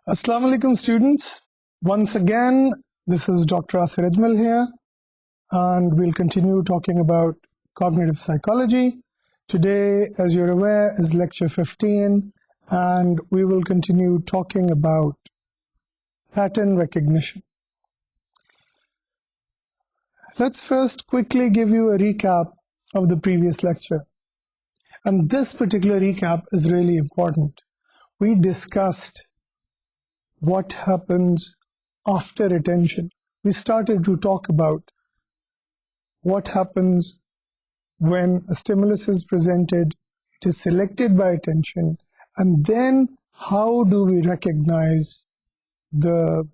Assalamu alaikum students. Once again, this is Dr. Asir Ajmal here, and we'll continue talking about cognitive psychology. Today, as you're aware, is lecture 15, and we will continue talking about pattern recognition. Let's first quickly give you a recap of the previous lecture. And this particular recap is really important. We discussed what happens after attention. We started to talk about what happens when a stimulus is presented, it is selected by attention, and then how do we recognize the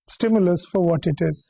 stimulus for what it is.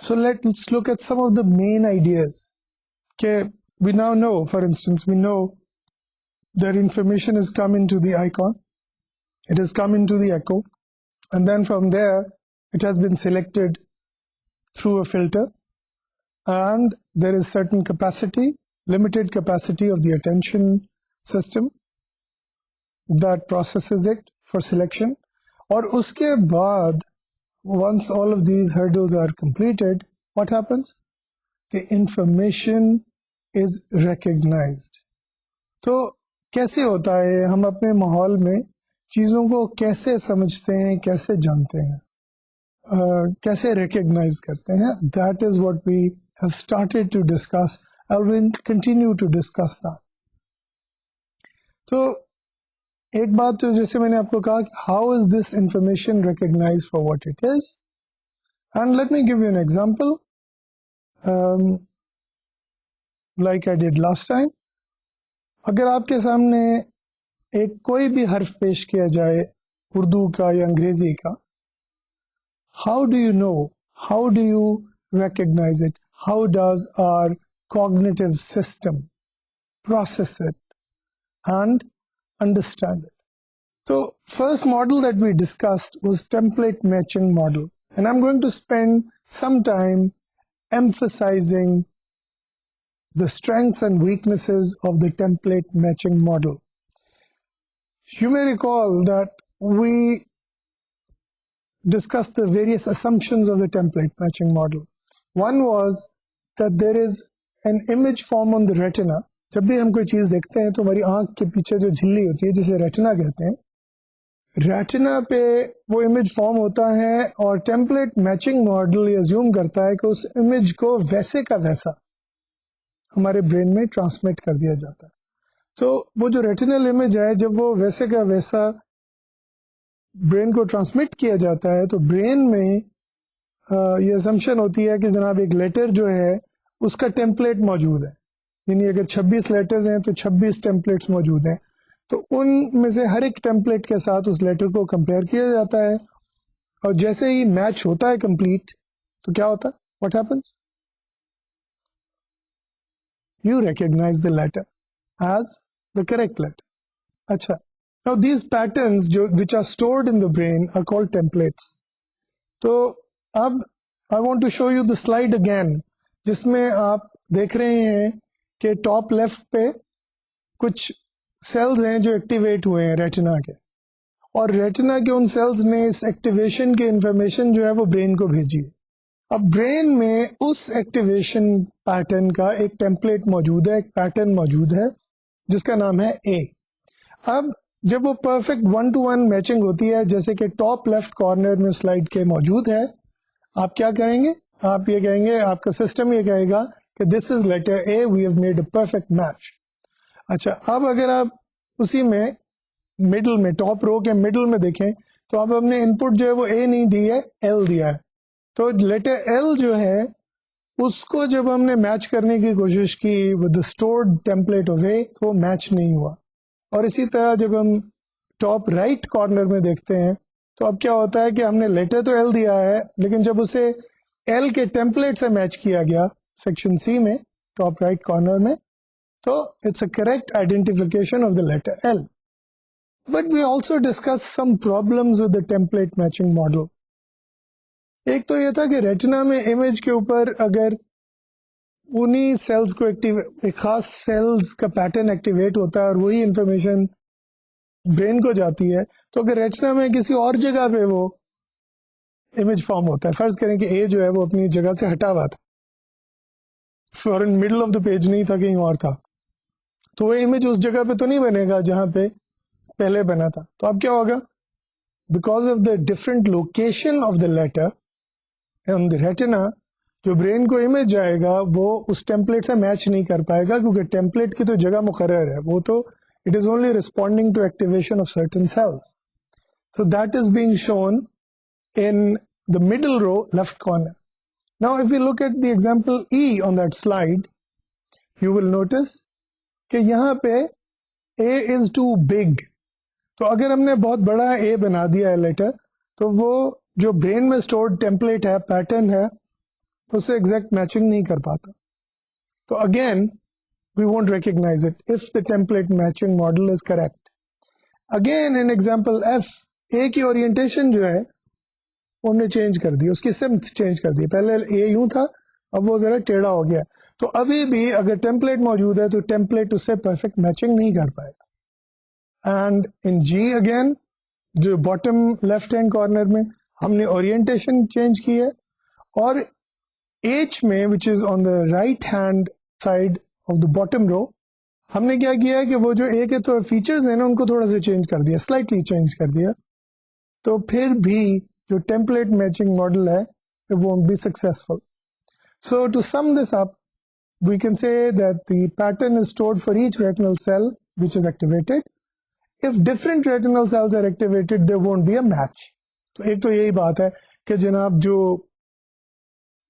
So let's look at some of the main ideas. Okay, we now know, for instance, we know that information has come into the icon, it has come into the echo, and then from there it has been selected through a filter, and there is certain capacity, limited capacity of the attention system that processes it for selection. اور اس کے بعد once all of these hurdles are completed, what happens? The information is recognized. تو کیسے ہوتا ہے, ہم اپنے ماحول میں چیزوں کو کیسے سمجھتے ہیں, کیسے جانتے ہیں, کیسے ریکگنائز کرتے ہیں. That is what we have started to discuss. I will continue to discuss that. تو ایک بات تو جیسے میں نے آپ کو کہا کہ how is this information recognize for what it is, and let me give you an example like I did last time. اگر آپ کے سامنے ایک کوئی بھی حرف پیش کیا جائے اردو کا یا انگریزی کا, how do you know, how do you recognize it, how does our cognitive system process it and understand it. So first model that we discussed was template matching model, and I'm going to spend some time emphasizing the strengths and weaknesses of the template matching model. You may recall that we discussed the various assumptions of the template matching model. One was that there is an image form on the retina. جب بھی ہم کوئی چیز دیکھتے ہیں تو ہماری آنکھ کے پیچھے جو جھلی ہوتی ہے جسے ریٹنا کہتے ہیں, ریٹنا پہ وہ امیج فارم ہوتا ہے, اور ٹیمپلیٹ میچنگ ماڈل یہ ازیوم کرتا ہے کہ اس امیج کو ویسے کا ویسا ہمارے برین میں ٹرانسمٹ کر دیا جاتا ہے. تو وہ جو ریٹنل امیج ہے, جب وہ ویسے کا ویسا برین کو ٹرانسمٹ کیا جاتا ہے تو برین میں یہ اسمپشن ہوتی ہے کہ جناب ایک لیٹر جو ہے اس کا ٹیمپلیٹ موجود ہے, یعنی اگر 26 لیٹرز ہیں تو 26 ٹیمپلیٹس موجود ہیں, تو ان میں سے ہر ایک ٹیمپلیٹ کے ساتھ اس لیٹر کو کمپیئر کیا جاتا ہے, اور جیسے ہی میچ ہوتا ہے کمپلیٹ تو کیا ہوتا ہے, what happens, you recognize the letter as the correct letter. اچھا, now these patterns which are stored in the brain are called templates. تو اب I want to show you the slide again, جس میں آپ دیکھ رہے ہیں کہ ٹاپ لیفٹ پہ کچھ سیلز ہیں جو ایکٹیویٹ ہوئے ہیں ریٹنا کے, اور ریٹنا کے ان سیلز نے اس ایکٹیویشن کی انفارمیشن جو ہے وہ برین کو بھیجی ہے. اب برین میں اس ایکٹیویشن پیٹرن کا ایک ٹیمپلیٹ موجود ہے, ایک پیٹرن موجود ہے جس کا نام ہے اے. اب جب وہ پرفیکٹ 1-to-1 میچنگ ہوتی ہے جیسے کہ ٹاپ لیفٹ کارنر میں سلائڈ کے موجود ہے, آپ کیا کریں گے, آپ یہ کہیں گے, آپ کا سسٹم یہ کہے گا کہ this is letter A, we have made a perfect match. اچھا, اب اگر آپ اسی میں مڈل میں ٹاپ رو کے مڈل میں دیکھیں تو اب ہم نے ان پٹ جو ہے وہ اے نہیں دی ہے, ایل دیا ہے. تو لیٹر ایل جو ہے اس کو جب ہم نے میچ کرنے کی کوشش کی with the stored template of A تو وہ میچ نہیں ہوا. اور اسی طرح جب ہم ٹاپ رائٹ کارنر میں دیکھتے ہیں تو اب کیا ہوتا ہے کہ ہم نے لیٹر تو ایل دیا ہے, لیکن جب اسے ایل کے ٹیمپلیٹ سے میچ کیا گیا سیکشن سی میں ٹاپ رائٹ کارنر میں, تو it's a correct identification of the letter L. But we also discussed some problems with the template matching model. ایک تو یہ تھا کہ ریٹنا میں امیج کے اوپر اگر انہی سیلز کو ایک خاص سیلز کا پیٹرن ایکٹیویٹ ہوتا ہے اور وہی انفارمیشن برین کو جاتی ہے، تو اگر ریٹنا میں کسی اور جگہ پہ وہ امیج فارم ہوتا ہے، فرض کریں کہ اے جو ہے وہ اپنی جگہ سے ہٹا ہوا تھا، فورن مڈل آف دا پیج نہیں تھا، کہیں اور تھا، تو وہ امیج اس جگہ پہ تو نہیں بنے گا جہاں پہ پہلے بنا تھا. تو اب کیا ہوگا؟ Because of the different location of the later on the retina, جو برین کو امیج جائے گا وہ اس ٹیمپلیٹ سے میچ نہیں کر پائے گا، کیونکہ ٹیمپلیٹ کی تو جگہ مقرر ہے، وہ تو it is only responding to activation of certain cells. So that is being shown in the middle row left corner. Now if we look at the example E on that slide, you will notice کہ یہاں پہ A is too big. تو اگر ہم نے بہت بڑا A بنا دیا ہے لیٹر، تو وہ جو برین میں اسٹورڈ ٹیمپلیٹ ہے، پیٹرن ہے، اس سے ایگزیکٹ میچنگ نہیں کر پاتا. تو again we won't recognize it if the template matching model is correct. Again in example F، A کی اورینٹیشن جو ہے وہ ہم نے چینج کر دی، اس کی سمت چینج کر دی. پہلے اے یوں تھا، اب وہ ذرا ٹیڑھا ہو گیا. تو ابھی بھی اگر ٹیمپلیٹ موجود ہے تو ٹیمپلیٹ اس سے پرفیکٹ میچنگ نہیں کر پائے گا. اینڈ ان جی اگین، جو باٹم لیفٹ ہینڈ کارنر میں ہم نے اورینٹیشن چینج کی ہے، اور ایچ میں which is on the right hand side of the bottom row, ہم نے کیا کیا ہے کہ وہ جو اے کے تھوڑے فیچرز ہیں نا ان کو تھوڑا سا چینج کر دیا، سلائٹلی چینج کر دیا. تو پھر بھی جو ٹیمپلیٹ میچنگ ماڈل ہے it won't be successful. So to sum this up, we can say that the pattern is stored for each retinal cell which is activated. If different retinal cells are activated, there won't be a match. تو ایک تو یہی بات ہے کہ جناب جو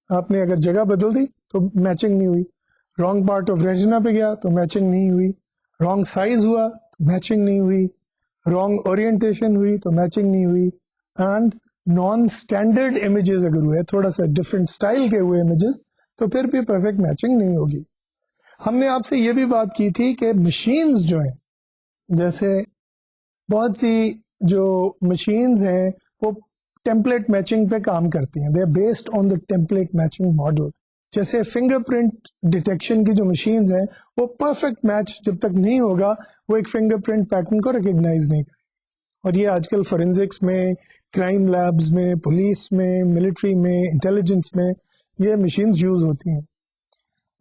آپ نے اگر جگہ بدل دی تو میچنگ نہیں ہوئی، رانگ پارٹ آف ریٹنا پہ گیا تو میچنگ نہیں ہوئی، رانگ سائز ہوا تو میچنگ نہیں ہوئی، رانگ اورینٹیشن ہوئی تو میچنگ نہیں ہوئی، اینڈ نان اسٹینڈرڈ امیجز اگر ہوئے، تھوڑا سا ڈفرینٹ اسٹائل کے ہوئے امیجز، تو پھر بھی پرفیکٹ میچنگ نہیں ہوگی. ہم نے آپ سے یہ بھی بات کی تھی کہ مشینز جو ہیں، جیسے بہت سی جو مشینز ہیں وہ ٹیمپلیٹ میچنگ پہ کام کرتی ہیں، they are based on the template matching model. جیسے فنگر پرنٹ ڈیٹیکشن کی جو مشینز ہیں وہ پرفیکٹ میچ جب تک نہیں ہوگا وہ ایک فنگر پرنٹ پیٹرن کو ریکگنائز نہیں کرے. اور یہ آج کل فورینزکس میں، کرائم لیبز میں، پولیس میں، ملٹری میں، انٹیلیجنس میں یہ مشینز یوز ہوتی ہیں.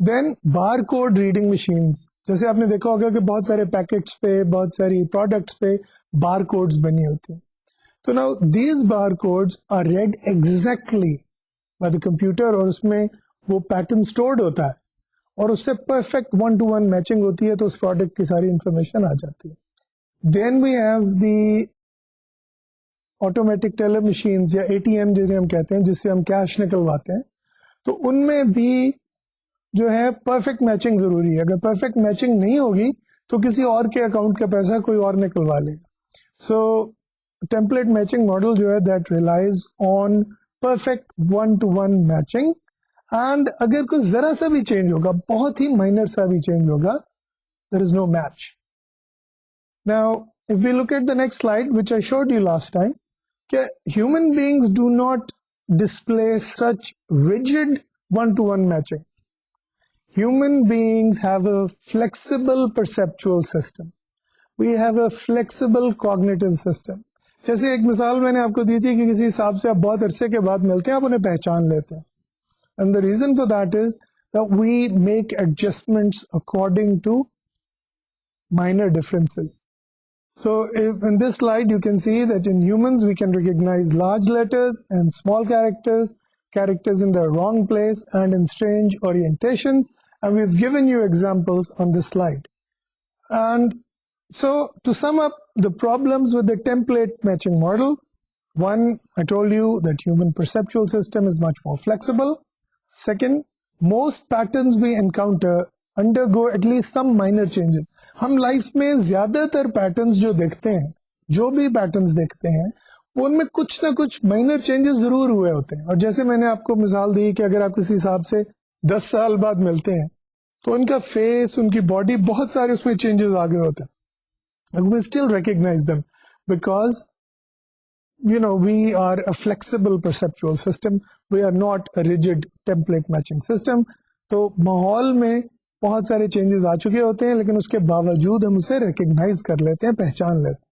دین بار کوڈ ریڈنگ مشینز، جیسے آپ نے دیکھا ہوگا کہ بہت سارے پیکٹس پہ، بہت ساری پروڈکٹس پہ بار کوڈز بنی ہوتی ہیں. تو now these bar codes are read exactly by the computer, اور اس میں وہ پیٹرن اسٹورڈ ہوتا ہے اور اس سے پرفیکٹ 1-to-1 میچنگ ہوتی ہے، تو اس پروڈکٹ کی ساری انفارمیشن آ جاتی ہے. Then we have the automatic teller machines یا ATM جنہیں ہم کہتے ہیں، جس سے ہم کیش نکلواتے ہیں. تو ان میں بھی جو ہے پرفیکٹ میچنگ ضروری ہے. اگر پرفیکٹ میچنگ نہیں ہوگی تو کسی اور کے اکاؤنٹ کا پیسہ کوئی اور نکلوا لے گا. سو ٹیمپلیٹ میچنگ ماڈل جو ہے that relies on perfect 1-to-1 matching. And اگر کوئی ذرا سا بھی چینج ہوگا، بہت ہی مائنر سا بھی چینج ہوگا، there is no match. Now if we look at the next slide which I showed you last time, کہ human beings do not display such rigid 1-to-1 matching. Human beings have a flexible perceptual system. We have a flexible cognitive system. جیسے ایک مثال میں نے آپ کو دی تھی کہ کسی صاحب سے آپ بہت عرصے کے بعد ملتے ہیں، آپ انہیں پہچان لیتے ہیں. And the reason for that is that we make adjustments according to minor differences. So in this slide you can see that in humans we can recognize large letters and small characters, characters in the wrong place and in strange orientations, and we've given you examples on this slide. And so to sum up the problems with the template matching model, one, I told you that human perceptual system is much more flexible. Second, most patterns we encounter undergo at least some minor changes. ہم life میں زیادہ تر patterns جو دیکھتے ہیں، جو بھی patterns دیکھتے ہیں، وہ ان میں کچھ نہ کچھ مائنر چینجز ضرور ہوئے ہوتے ہیں. اور جیسے میں نے آپ کو مثال دی کہ اگر آپ کسی صاحب سے 10 سال بعد ملتے ہیں تو ان کا فیس، ان کی باڈی، بہت سارے اس میں چینجز آ گئے ہوتے ہیں. we still recognize them because we are a flexible perceptual system, we are not a rigid template matching system. تو ماحول میں بہت سارے چینجز آ چکے ہوتے ہیں لیکن اس کے باوجود ہم اسے ریکگنائز کر لیتے ہیں, پہچان لیتے ہیں.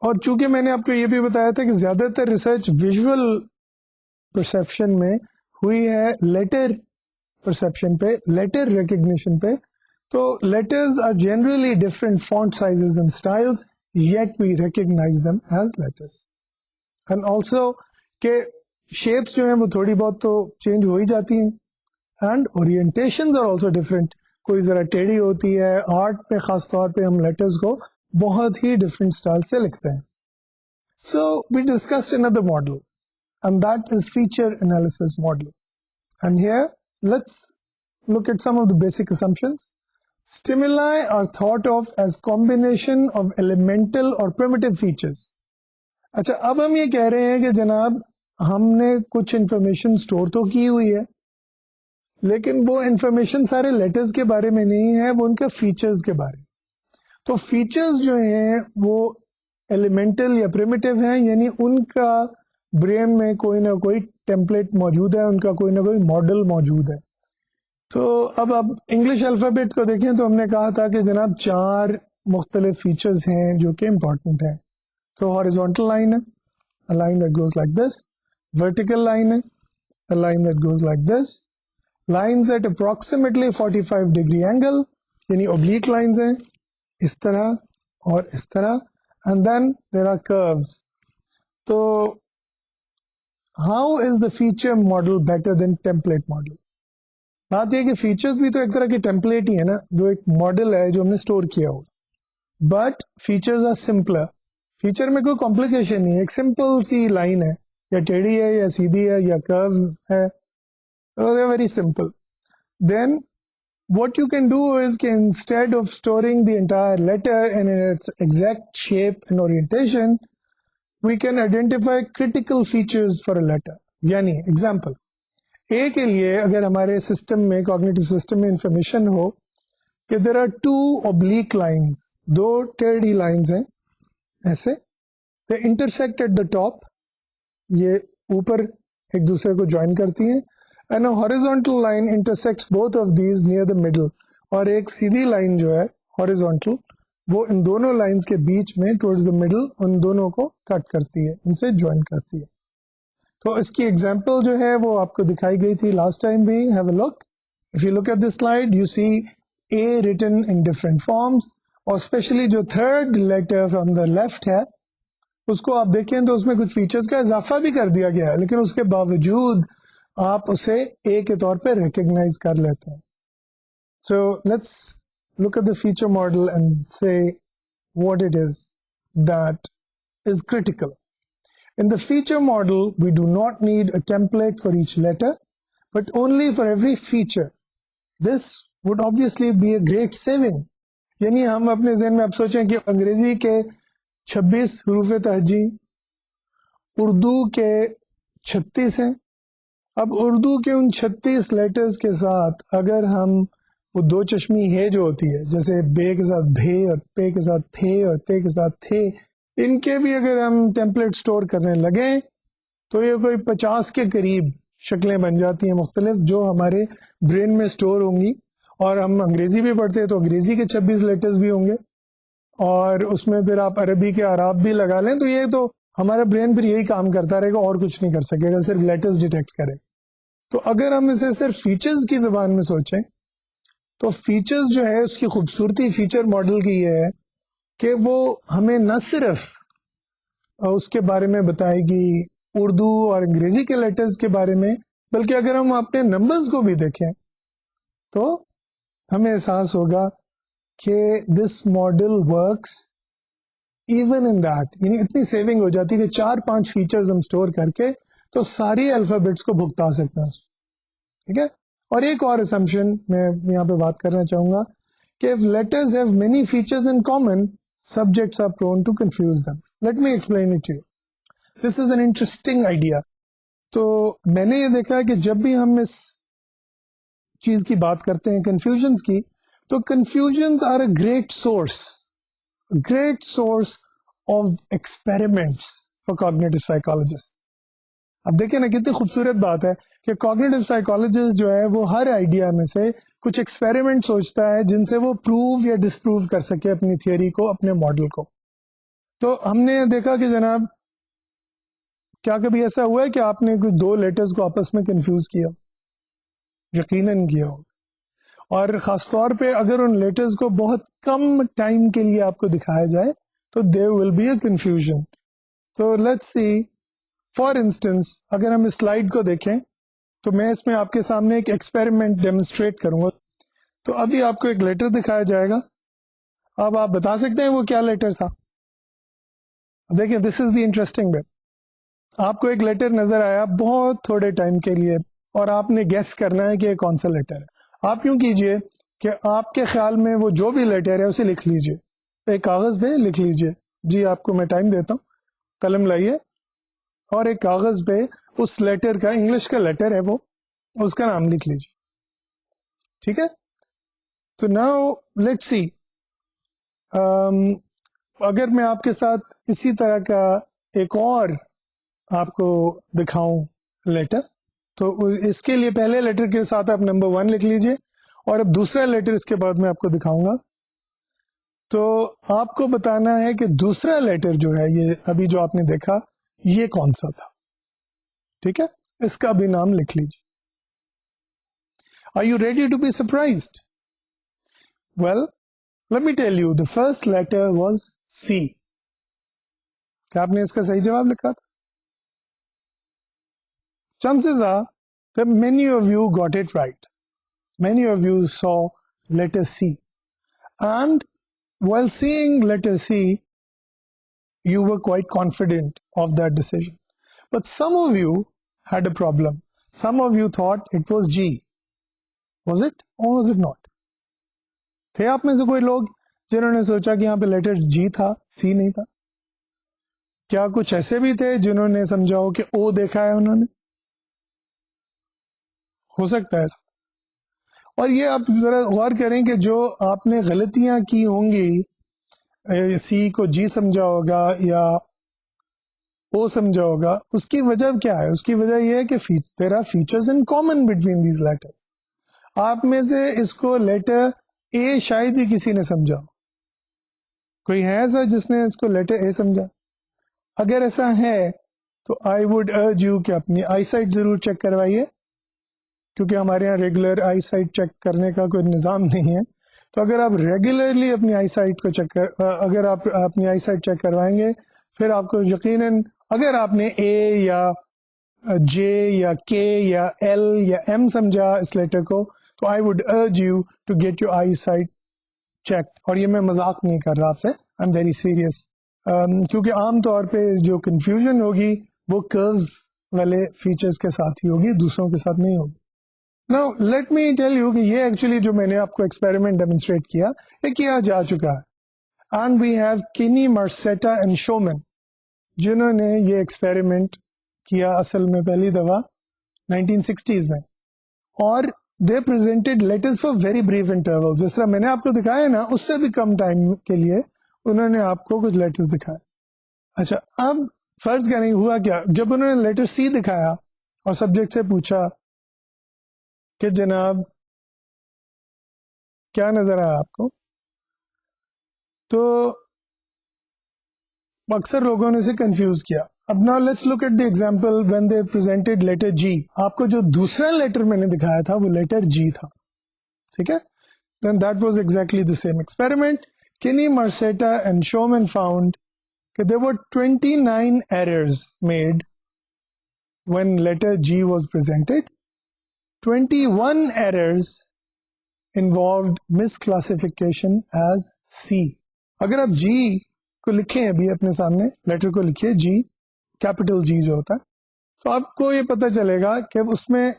اور چونکہ میں نے آپ کو یہ بھی بتایا تھا کہ زیادہ تر ریسرچ ویژول پرسیپشن میں ہوئی ہے لیٹر پرسیپشن پہ, لیٹر ریکگنیشن پہ. تو letters are generally different font sizes and styles, yet we recognize them as letters. And also کہ شیپس جو ہیں وہ تھوڑی بہت تو چینج ہو ہی جاتی ہیں, and orientations are also different. کوئی ذرا ٹیڑھی ہوتی ہے, آرٹ پہ خاص طور پہ ہم لیٹرز کو بہت ہی ڈفرینٹ اسٹائل سے لکھتے ہیں. So we discussed another model and that is feature analysis model. And here let's look at some of the basic assumptions. Stimuli are thought of as combination of elemental or primitive features. اچھا, اب ہم یہ کہہ رہے ہیں کہ جناب ہم نے کچھ انفارمیشن اسٹور تو کی ہوئی ہے لیکن وہ انفارمیشن سارے لیٹرز کے بارے میں نہیں ہے, وہ ان کے فیچرز کے بارے میں. تو فیچرز جو ہیں وہ ایلیمنٹل یا پریمیٹیو ہیں, یعنی ان کا برین میں کوئی نہ کوئی ٹیمپلیٹ موجود ہے, ان کا کوئی نہ کوئی ماڈل موجود ہے. تو اب آپ انگلش الفابیٹ کو دیکھیں تو ہم نے کہا تھا کہ جناب 4 مختلف فیچرز ہیں جو کہ امپورٹنٹ ہیں. تو ہاریزونٹل لائن ہے, a line that goes like this. Vertical line ہے, a line that goes like this. Lines at approximately 45 degree angle, یعنی oblique lines ہیں اس طرح اور اس طرح. And then there are curves. تو how is the feature model better than template model? بات یہ کہ فیچرز بھی تو ایک طرح کی ٹیمپلیٹ ہی ہے نا, جو ایک ماڈل ہے جو ہم نے اسٹور کیا ہو. But features are simpler. Feature میں کوئی کمپلیکیشن نہیں ہے, ایک سمپل سی لائن ہے, یا ٹیڑھی ہے یا سیدھی ہے یا کرو ہے, very simple. Then what you can do is کہ instead of storing the entire letter in its exact shape and orientation, we can identify critical features for a letter. یعنی example A کے لیے اگر ہمارے system میں, cognitive system میں information ہو کہ there are 2 oblique lines, 2 ٹیڑھی lines ہیں ایسے, they intersect at the top, یہ اوپر ایک دوسرے کو جوائن کرتی ہیں, and a horizontal line intersects both of these near the middle, اور ایک سیدھی لائن جو ہے horizontal وہ ان دونوں لائنز کے بیچ میں towards the middle ان دونوں کو کٹ کرتی ہے, ان سے جوائن کرتی ہے. تو اس کی ایگزامپل جو ہے وہ آپ کو دکھائی گئی تھی لاسٹ ٹائم بھی. Have a look. If you look at this slide you see A written in different forms, اور اسپیشلی جو third letter from the left ہے اس کو آپ دیکھیں تو اس میں کچھ فیچرز کا اضافہ بھی کر دیا گیا ہے, لیکن اس کے باوجود آپ اسے اے کے طور پہ ریکگنائز کر لیتے ہیں. So let's look at the feature model and see what it is that is critical. In the feature model, we do not need a template for each letter, but only for every feature. This would obviously be a great saving. یعنی ہم اپنے ذہن میں اب سوچیں کہ انگریزی کے 26 حروف تہجی, اردو کے 36 ہیں. اب اردو کے ان 36 لیٹرز کے ساتھ اگر ہم وہ 2 چشمی ہے جو ہوتی ہے, جیسے بے کے ساتھ بھے اور پے کے ساتھ پھے اور تے کے ساتھ تھے, ان کے بھی اگر ہم ٹیمپلیٹ سٹور کرنے لگیں تو یہ کوئی 50 کے قریب شکلیں بن جاتی ہیں مختلف, جو ہمارے برین میں سٹور ہوں گی. اور ہم انگریزی بھی پڑھتے ہیں تو انگریزی کے 26 لیٹرز بھی ہوں گے, اور اس میں پھر آپ عربی کے اعراب بھی لگا لیں تو یہ تو ہمارا برین پھر یہی کام کرتا رہے گا اور کچھ نہیں کر سکے گا, صرف لیٹرز ڈیٹیکٹ کرے. تو اگر ہم اسے صرف فیچرز کی زبان میں سوچیں تو فیچرز جو ہے اس کی خوبصورتی فیچر ماڈل کی یہ ہے کہ وہ ہمیں نہ صرف اس کے بارے میں بتائے گی اردو اور انگریزی کے لیٹرز کے بارے میں, بلکہ اگر ہم اپنے نمبرز کو بھی دیکھیں تو ہمیں احساس ہوگا کہ this model works even in that. یعنی اتنی سیونگ ہو جاتی ہے کہ 4-5 فیچرز ہم اسٹور کر کے تو ساری الفابیٹس کو بھگتا سکتے ہیں. ٹھیک ہے. اور ایک اور اسمپشن میں یہاں پہ بات کرنا چاہوں گا کہ if letters have many features in common, subjects are prone to confuse them. Let me explain it to you. This is an interesting idea. تو میں نے یہ دیکھا ہے کہ جب بھی ہم اس چیز کی بات کرتے ہیں کنفیوژنس کی, تو confusions are a great source great source of experiments for cognitive psychologists. اب دیکھیں نا کتنی خوبصورت بات ہے کہ cognitive psychologist جو ہے وہ ہر آئیڈیا میں سے کچھ ایکسپیریمنٹ سوچتا ہے جن سے وہ پروو یا ڈسپروو کر سکے اپنی تھیوری کو, اپنے ماڈل کو. تو ہم نے دیکھا کہ جناب کیا کبھی ایسا ہوا ہے کہ آپ نے کچھ دو لیٹرز کو آپس میں کنفیوز کیا؟ یقیناً کیا ہو. اور خاص طور پہ اگر ان لیٹرز کو بہت کم ٹائم کے لیے آپ کو دکھایا جائے تو دیر ول بی اے کنفیوژن. تو لیٹس سی فار انسٹنس اگر ہم اس سلائیڈ کو دیکھیں تو میں اس میں آپ کے سامنے ایک ایکسپیریمنٹ ڈیمونسٹریٹ کروں گا. تو ابھی آپ کو ایک لیٹر دکھایا جائے گا. اب آپ بتا سکتے ہیں وہ کیا لیٹر تھا؟ دیکھیں دس از دی انٹرسٹنگ بٹ. آپ کو ایک لیٹر نظر آیا بہت تھوڑے ٹائم کے لیے اور آپ نے گیس کرنا ہے کہ یہ کون سا لیٹر ہے. آپ یوں کیجئے کہ آپ کے خیال میں وہ جو بھی لیٹر ہے اسے لکھ لیجئے, ایک کاغذ پہ لکھ لیجئے. جی آپ کو میں ٹائم دیتا ہوں, قلم لائیے اور ایک کاغذ پہ اس لیٹر کا, انگلش کا لیٹر ہے وہ, اس کا نام لکھ لیجیے. ٹھیک ہے. تو ناؤ لیٹس سی, اگر میں آپ کے ساتھ اسی طرح کا ایک اور آپ کو دکھاؤں لیٹر, تو اس کے لیے پہلے لیٹر کے ساتھ آپ نمبر 1 لکھ لیجئے اور اب دوسرا لیٹر اس کے بعد میں آپ کو دکھاؤں گا. تو آپ کو بتانا ہے کہ دوسرا لیٹر جو ہے یہ ابھی جو آپ نے دیکھا یہ کون سا تھا. ٹھیک ہے, اس کا بھی نام لکھ لیجیے. Are you ready to be surprised? Well, let me tell you, the first letter was C. کیا آپ نے اس کا صحیح جواب لکھا تھا؟ Chances are that many of you got it right. Many of you saw letter C. And while seeing letter C, you were quite confident of that decision. But some of you had a problem. Some of you thought it was G. Was it or was it not? تھے آپ میں سے کوئی لوگ جنہوں نے سوچا کہ یہاں پہ لیٹر جی تھا, سی نہیں تھا؟ کیا کچھ ایسے بھی تھے جنہوں نے سمجھا ہو کہ او دیکھا ہے انہوں نے؟ ہو سکتا ہے ایسا. اور یہ آپ ذرا غور کریں کہ جو آپ نے غلطیاں کی ہوں گی, سی کو جی سمجھا ہوگا یا او سمجھا ہوگا, اس کی وجہ کیا ہے؟ اس کی وجہ یہ ہے کہ there are features in common between these letters. آپ میں سے اس کو لیٹر اے شاید ہی کسی نے سمجھا. کوئی ہے ایسا جس نے اس کو لیٹر اے سمجھا؟ اگر ایسا ہے تو آئی وڈ ارج یو کہ اپنی آئی سائٹ ضرور چیک کروائیے, کیونکہ ہمارے یہاں ریگولر آئی سائٹ چیک کرنے کا کوئی نظام نہیں ہے. تو اگر آپ ریگولرلی اپنی آئی سائٹ کو اگر آپ اپنی آئی سائٹ چیک کروائیں گے, پھر آپ کو یقیناً اگر آپ نے اے یا جے یا کے یا ایل یا ایم سمجھا اس لیٹر کو, تو I would urge you to get your eyesight check. اور یہ میں مذاق نہیں کر رہا آپ سے, آئی ایم ویری سیریس, کیونکہ عام طور پہ جو کنفیوژن ہوگی وہ کروز والے فیچرز کے ساتھ ہی ہوگی, دوسروں کے ساتھ نہیں ہوگی. Now let me tell you کہ یہ ایکچولی جو میں نے آپ کو ایکسپیریمنٹ ڈیمونسٹریٹ کیا یہ کیا جا چکا ہے. And we have Kinney Marsetta and Showman جنہوں نے یہ ایکسپیریمنٹ کیا اصل میں پہلی دفعہ 1960s میں, اور they presented letters for very brief interval. جس طرح میں نے آپ کو دکھایا نا اس سے بھی کم ٹائم کے لیے انہوں نے آپ کو کچھ لیٹرز دکھائے. اچھا, اب فرض کریں ہوا کیا, جب انہوں نے لیٹر سی دکھایا اور سبجیکٹ سے پوچھا کہ جناب کیا نظر آیا آپ کو, تو اکثر لوگوں نے اسے کنفیوز کیا. اب نا let's look at the example when they presented letter G. آپ کو جو دوسرا لیٹر میں نے دکھایا تھا وہ لیٹر جی تھا. ٹھیک ہے, then that was exactly the same experiment. Kinney Marsetta and Showman found کہ there were 29 errors made when letter G was presented. 21 errors involved misclassification as C. اگر آپ G کو لکھیں ابھی اپنے سامنے, لیٹر کو لکھیے G, کیپٹل G جو ہوتا ہے, تو آپ کو یہ پتہ چلے گا کہ اس میں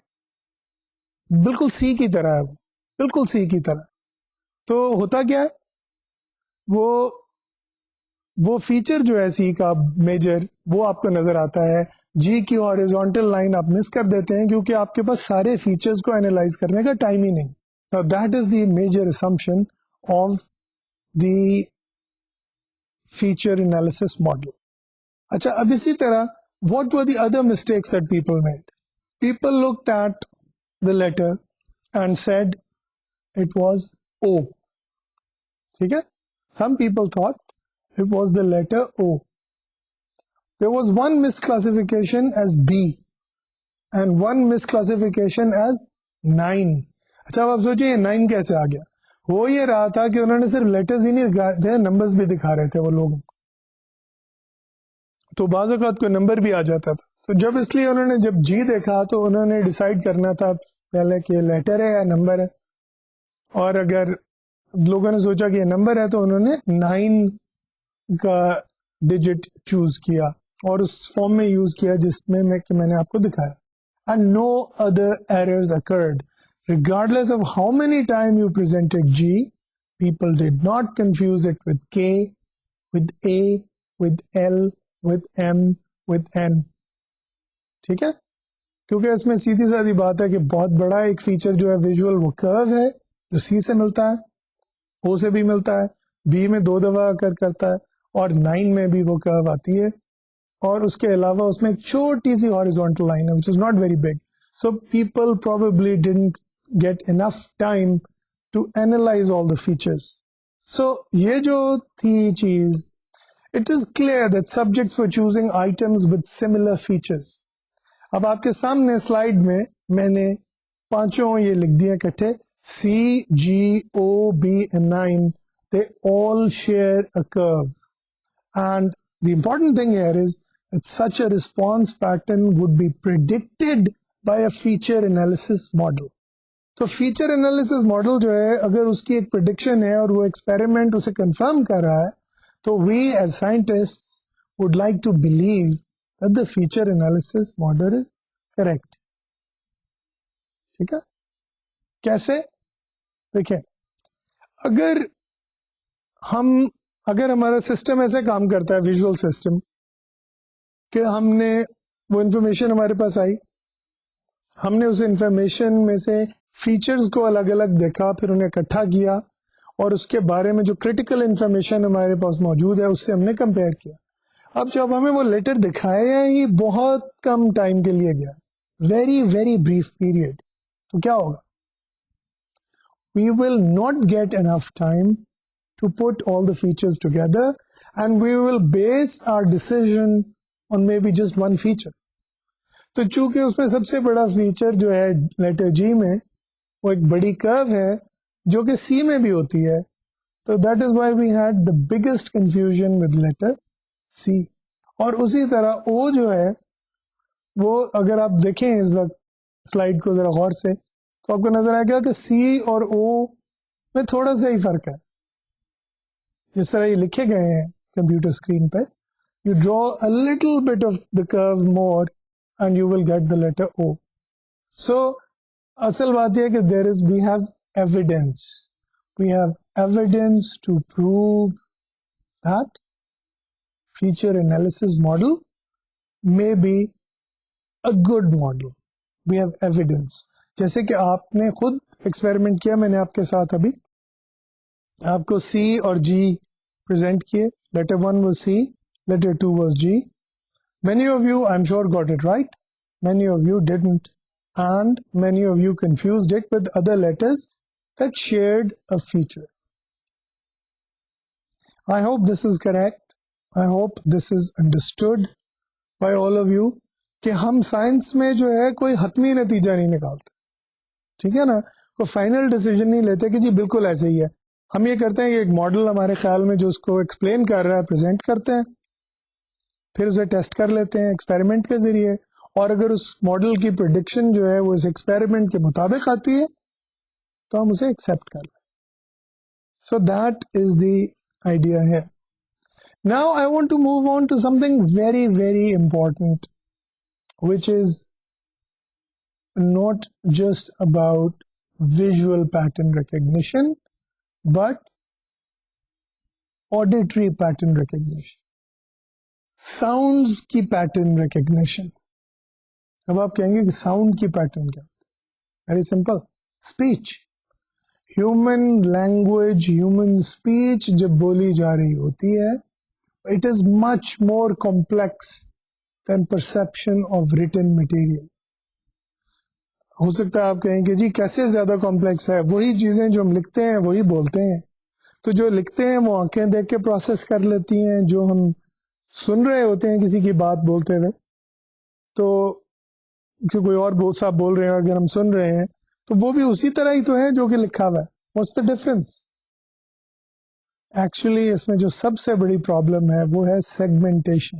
بالکل C کی طرح ہے, وہ بالکل C کی طرح. تو ہوتا کیا ہے, وہ فیچر جو ہے سی کا میجر وہ آپ کو نظر آتا ہے. جی کی ہاریزونٹل لائن آپ مس کر دیتے ہیں کیونکہ آپ کے پاس سارے فیچرز کو اینالائز کرنے کا ٹائم ہی نہیں. That is the major assumption of the feature analysis model. اچھا اب اسی طرح what were the other mistakes that people made? People looked at the letter and said it was O. ٹھیک ہے, some people thought it was the letter O. There was one misclassification as B and one misclassification as 9. اچھا اب آپ سوچیں یہ 9 کیسے آ گیا؟ ہو یہ رہا تھا کہ انہوں نے صرف لیٹرز ہی نہیں دکھائے تھے, نمبرز بھی دکھا رہے تھے وہ لوگ, تو بعض اوقات کوئی نمبر بھی آ جاتا تھا. تو جب اس لیے انہوں نے جب جی دیکھا تو انہوں نے ڈیسائیڈ کرنا تھا پہلے کہ یہ لیٹر ہے یا نمبر ہے, اور اگر لوگوں نے سوچا کہ یہ نمبر ہے تو انہوں نے 9 کا ڈیجٹ چوز کیا اور اس فارم میں یوز کیا جس میں میں نے آپ کو دکھایا. And no other errors occurred. Regardless of how many times you presented G, people did not confuse it with K, with A, with L, with M, with N. ٹھیک ہے, کیونکہ اس میں سیدھی سادی بات ہے کہ بہت بڑا ایک فیچر جو ہے ویژول وہ کرو ہے جو سی سے ملتا ہے, او سے بھی ملتا ہے, بی میں 2 دفعہ اکر کرتا ہے, اور 9 میں بھی وہ کرو آتی ہے, اور اس کے علاوہ اس میں ایک چھوٹی سی ہاریزونٹل لائن ہے which is not very big. So people probably didn't get enough time to analyze all the features. So یہ جو تھی چیز, it is clear that subjects were choosing items with similar features. اب آپ کے سامنے slide میں نے 5 یہ لکھ دیا اکٹھے, C, G, O, B and 9, they all share a curve. And the important thing here is that such a response pattern would be predicted by a feature analysis model. تو فیچر انالیسس ماڈل جو ہے اگر اس کی ایک prediction ہے اور وہ experiment اسے کنفرم کر رہا ہے تو we as scientist would like to believe that the feature analysis model is correct. ٹھیک ہے, کیسے دیکھیں, اگر ہمارا سسٹم ایسے کام کرتا ہے ویژول سسٹم کہ ہم نے وہ انفارمیشن ہمارے پاس آئی, ہم نے اس انفارمیشن میں سے فیچرز کو الگ الگ دیکھا, پھر انہیں اکٹھا کیا اور اس کے بارے میں جو کریٹیکل انفارمیشن ہمارے پاس موجود ہے اس سے ہم نے کمپیئر کیا. اب جب ہمیں وہ لیٹر دکھایا ہی بہت کم ٹائم کے لیے گیا, ویری ویری بریف پیریڈ, تو کیا ہوگا؟ We will not get enough time to put all the features together and we will base our decision on may be just one feature. تو چونکہ اس میں سب سے بڑا فیچر جو ہے لیٹر جی میں وہ ایک بڑی کرو ہے جو کہ سی میں بھی ہوتی ہے, تو that is why we had the biggest confusion with letter C. اور اسی طرح او جو ہے وہ اگر آپ دیکھیں اس وقت سلائیڈ کو ذرا غور سے تو آپ کو نظر آئے گا کہ سی اور او میں تھوڑا سا ہی فرق ہے. جس طرح یہ لکھے گئے ہیں کمپیوٹر اسکرین پہ, you draw a little bit of the کرو مور and you will get the letter O. So اصل بات یہ کہ we have evidence to prove that feature analysis model may be a good model. We have evidence. جیسے کہ آپ نے خود ایکسپیریمنٹ کیا, میں نے آپ کے ساتھ ابھی آپ کو C اور G پریزنٹ کیے. letter 1 was C, letter 2 was G. Many of you, I'm sure, got it right. Many of you didn't. And many of you confused it with other letters that shared a feature. I hope this is correct. I hope this is understood by all of you کہ ہم science میں جو ہے کوئی حتمی نتیجہ نہیں نکالتے. ٹھیک ہے نا, کوئی فائنل ڈیسیژن نہیں لیتے کہ جی بالکل ایسے ہی ہے. ہم یہ کرتے ہیں کہ ایک ماڈل ہمارے خیال میں جو اس کو ایکسپلین کر رہا ہے پریزنٹ کرتے ہیں, پھر اسے ٹیسٹ کر لیتے ہیں ایکسپیریمنٹ کے ذریعے, اور اگر اس ماڈل کی پریڈکشن جو ہے وہ اس ایکسپیریمنٹ کے مطابق آتی ہے تو ہم اسے ایکسیپٹ کر لیں. So that is the idea ہے. Now I want to move on to something very very important which is not just about visual pattern recognition but auditory pattern recognition. Sounds کی pattern recognition. اب آپ کہیں گے کہ sound کی pattern کیا؟ Very simple, speech. Human language, human speech جب بولی جا رہی ہوتی ہے It is much more complex than perception of written material. ہو سکتا ہے آپ کہیں کہ جی کیسے زیادہ کمپلیکس ہے؟ وہی چیزیں جو ہم لکھتے ہیں وہی بولتے ہیں. تو جو لکھتے ہیں وہ آنکھیں دیکھ کے پروسیس کر لیتی ہیں، جو ہم سن رہے ہوتے ہیں کسی کی بات بولتے ہوئے تو کوئی اور بہت صاحب بول رہے ہیں، اگر ہم سن رہے ہیں تو وہ بھی اسی طرح ہی تو ہے جو کہ لکھا ہوا ہے. What's the difference? ایکچولی اس میں جو سب سے بڑی پرابلم ہے وہ ہے سیگمنٹیشن.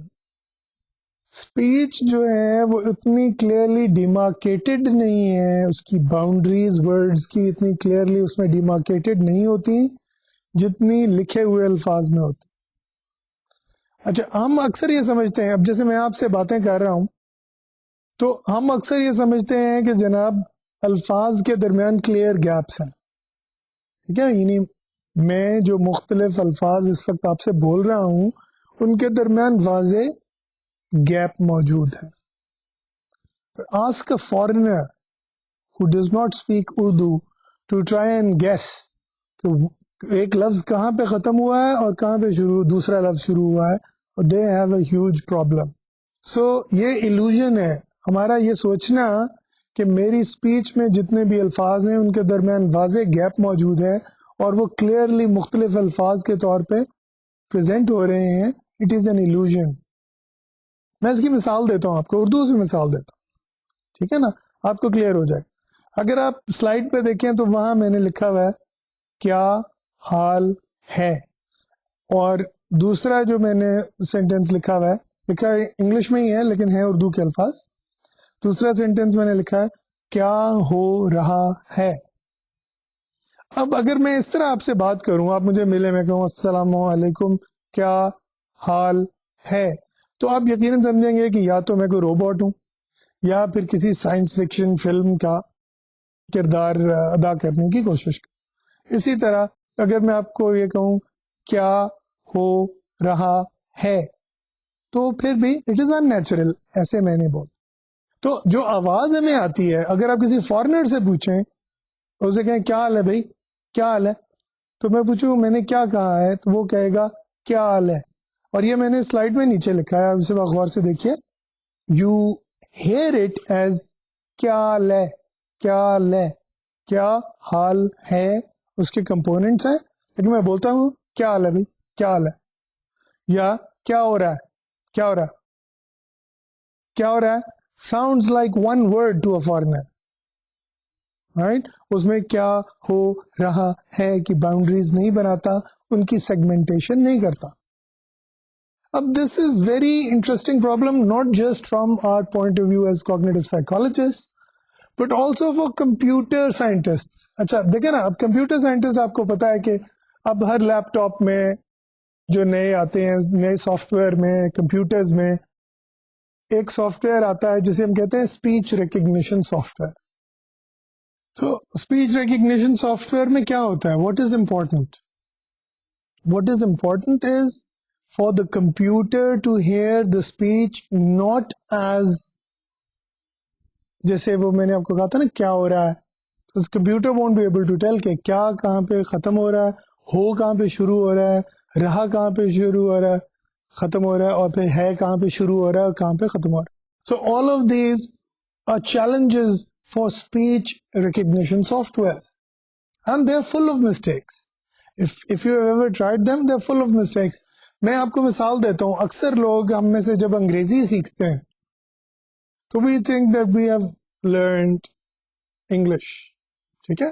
اسپیچ جو ہے وہ اتنی کلیئرلی ڈیمارکیٹڈ نہیں ہے، اس کی باؤنڈریز ورڈز کی اتنی کلیئرلی اس میں ڈیمارکیٹڈ نہیں ہوتی جتنی لکھے ہوئے الفاظ میں ہوتی. اچھا، ہم اکثر یہ سمجھتے ہیں، اب جیسے میں آپ سے باتیں کر رہا ہوں تو ہم اکثر یہ سمجھتے ہیں کہ جناب الفاظ کے درمیان کلیئر گیپس ہیں. ٹھیک ہے، یعنی میں جو مختلف الفاظ اس وقت آپ سے بول رہا ہوں ان کے درمیان واضح گیپ موجود ہے. Ask a foreigner who does not speak Urdu to try and guess کہ ایک لفظ کہاں پہ ختم ہوا ہے اور کہاں پہ دوسرا لفظ شروع ہوا ہے، اور they have a huge problem. So یہ illusion ہے ہمارا یہ سوچنا کہ میری اسپیچ میں جتنے بھی الفاظ ہیں ان کے درمیان واضح گیپ موجود ہے اور وہ کلیئرلی مختلف الفاظ کے طور پہ پریزنٹ ہو رہے ہیں. It is an illusion. میں اس کی مثال دیتا ہوں آپ کو، اردو سے مثال دیتا ہوں، ٹھیک ہے نا، آپ کو کلیئر ہو جائے. اگر آپ سلائڈ پہ دیکھیں تو وہاں میں نے لکھا ہوا ہے کیا حال ہے، اور دوسرا جو میں نے سینٹینس لکھا ہوا ہے، لکھا ہے انگلش میں ہی ہے لیکن ہے اردو کے الفاظ. دوسرا سینٹینس میں نے لکھا ہے کیا ہو رہا ہے. اب اگر میں اس طرح آپ سے بات کروں، آپ مجھے ملے، میں کہوں السلام علیکم، کیا حال ہے، تو آپ یقیناً سمجھیں گے کہ یا تو میں کوئی روبوٹ ہوں یا پھر کسی سائنس فکشن فلم کا کردار ادا کرنے کی کوشش کروں. اسی طرح اگر میں آپ کو یہ کہوں کیا ہو رہا ہے تو پھر بھی اٹ از ان نیچرل، ایسے میں نے بول. تو جو آواز ہمیں آتی ہے، اگر آپ کسی فارنر سے پوچھیں، اسے کہیں کیا حال ہے بھائی، کیا حال ہے، تو میں پوچھوں میں نے کیا کہا ہے تو وہ کہے گا کیا حال ہے. اور یہ میں نے سلائڈ میں نیچے لکھا ہے، اسے غور سے دیکھیے. یو ہیئر اٹ ایز کیا لے، کیا لے، کیا حال ہے اس کے کمپوننٹس ہیں، لیکن میں بولتا ہوں کیا حال ہے بھائی، کیا حال ہے، یا کیا ہو رہا ہے، کیا ہو رہا ہے، کیا ہو رہا ہے. Sounds like one word to a foreigner, right. اس میں کیا ہو رہا ہے کی باؤنڈریز نہیں بناتا، ان کی سیگمنٹیشن نہیں کرتا. اب this is very interesting problem, not just from our point of view as cognitive psychologist but also for computer scientist. اچھا دیکھیں نا، اب کمپیوٹر سائنٹسٹ آپ کو پتا ہے کہ اب ہر لیپ ٹاپ میں جو نئے آتے ہیں، نئے سافٹ ویئر میں، کمپیوٹرز میں ایک سافٹ ویئر آتا ہے جسے ہم کہتے ہیں اسپیچ ریکگنیشن سافٹ ویئر. تو اسپیچ ریکگنیشن سافٹ ویئر میں کیا ہوتا ہے؟ What is important? What is important is for the computer to hear the speech not as، جیسے وہ میں نے آپ کو کہا تھا نا کیا ہو رہا ہے، تو computer won't be able to tell کہ کیا کہاں پہ ختم ہو رہا ہے، ہو کہاں پہ شروع ہو رہا ہے، رہا کہاں پہ شروع ہو رہا ہے، ختم ہو رہا ہے، اور پھر ہے کہاں پہ شروع ہو رہا ہے اور کہاں پہ ختم ہو رہا ہے. So all of these are challenges for speech recognition softwares and they're full of mistakes. If you have ever tried them, they're full of mistakes. میں آپ کو مثال دیتا ہوں، اکثر لوگ ہم میں سے جب انگریزی سیکھتے ہیں تو we think that we have learned English, ٹھیک ہے،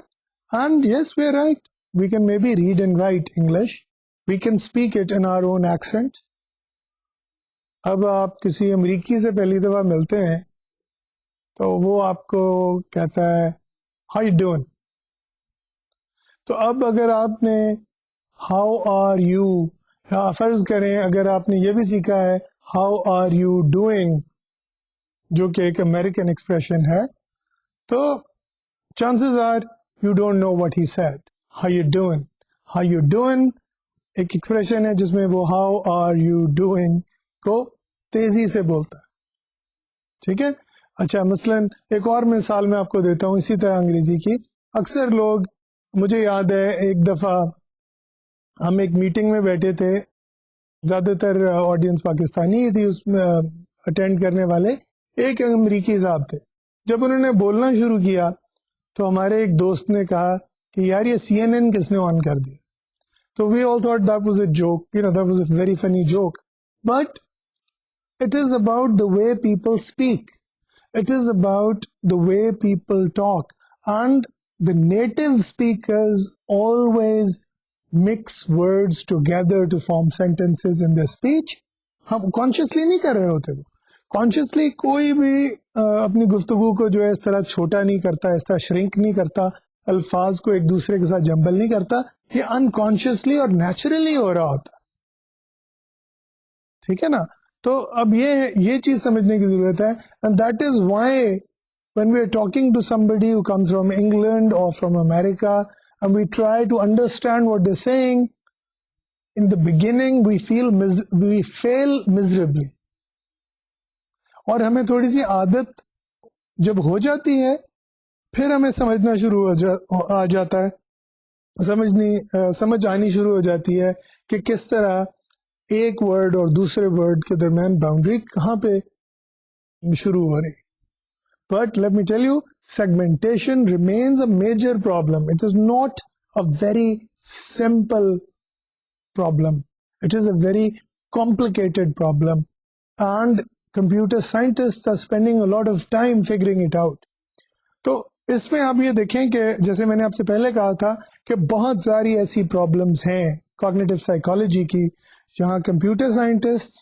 and yes we are right, we can may be read and write English, we can speak it in our own accent. اب آپ کسی امریکی سے پہلی دفعہ ملتے ہیں تو وہ آپ کو کہتا ہے ہاؤ یو ڈوئنگ. تو اب اگر آپ نے ہاؤ آر یو، فرض کریں اگر آپ نے یہ بھی سیکھا ہے ہاؤ آر یو ڈوئنگ، جو کہ ایک امریکن ایکسپریشن ہے، تو chances are you don't know what he said. How you doing, how you doing ایک ایکسپریشن ہے جس میں وہ ہاؤ آر یو ڈوئنگ کو تیزی سے بولتا ہے، ٹھیک ہے. اچھا مثلاً ایک اور مثال میں آپ کو دیتا ہوں اسی طرح انگریزی کی. اکثر لوگ، مجھے یاد ہے ایک دفعہ ہم ایک میٹنگ میں بیٹھے تھے زیادہ تر آڈینس پاکستانی تھی اس میں اٹینڈ کرنے والے. ایک امریکی صاحب تھے. جب انہوں نے بولنا شروع کیا تو ہمارے ایک دوست نے کہا کہ یار یہ CNN کس نے آن کر دیا. تو we all thought that was a joke, that was a very funny joke, but it is about the way people speak. It is about the way people talk. And the native speakers always mix words together to form sentences in their speech. ہم consciously نہیں کر رہے ہوتے. Consciously کوئی بھی اپنی گفتگو کو جو ہے اس طرح چھوٹا نہیں کرتا, اس طرح شرنک نہیں کرتا, الفاظ کو ایک دوسرے کے ساتھ جمبل نہیں کرتا. یہ unconsciously اور naturally ہو رہا ہوتا. ٹھیک ہے نا. تو اب یہ چیز سمجھنے کی ضرورت ہے. And that is why when we are talking to somebody who comes from England or from America and we try to understand what they're saying, in the beginning we fail miserably. اور ہمیں تھوڑی سی عادت جب ہو جاتی ہے پھر ہمیں سمجھنا شروع آ جاتا ہے, سمجھ آنی شروع ہو جاتی ہے کہ کس طرح ایک ورڈ اور دوسرے ورڈ کے درمیان باؤنڈری کہاں پہ شروع ہو رہی. But let me tell you, segmentation remains a major problem. It is not a very simple problem, it is a very complicated problem, and computer scientist are spending a lot of time figuring it out. تو اس میں آپ یہ دیکھیں کہ جیسے میں نے آپ سے پہلے کہا تھا کہ بہت ساری ایسی پرابلمس ہیں کوگنیٹو سائیکالوجی کی جہاں کمپیوٹر سائنٹسٹ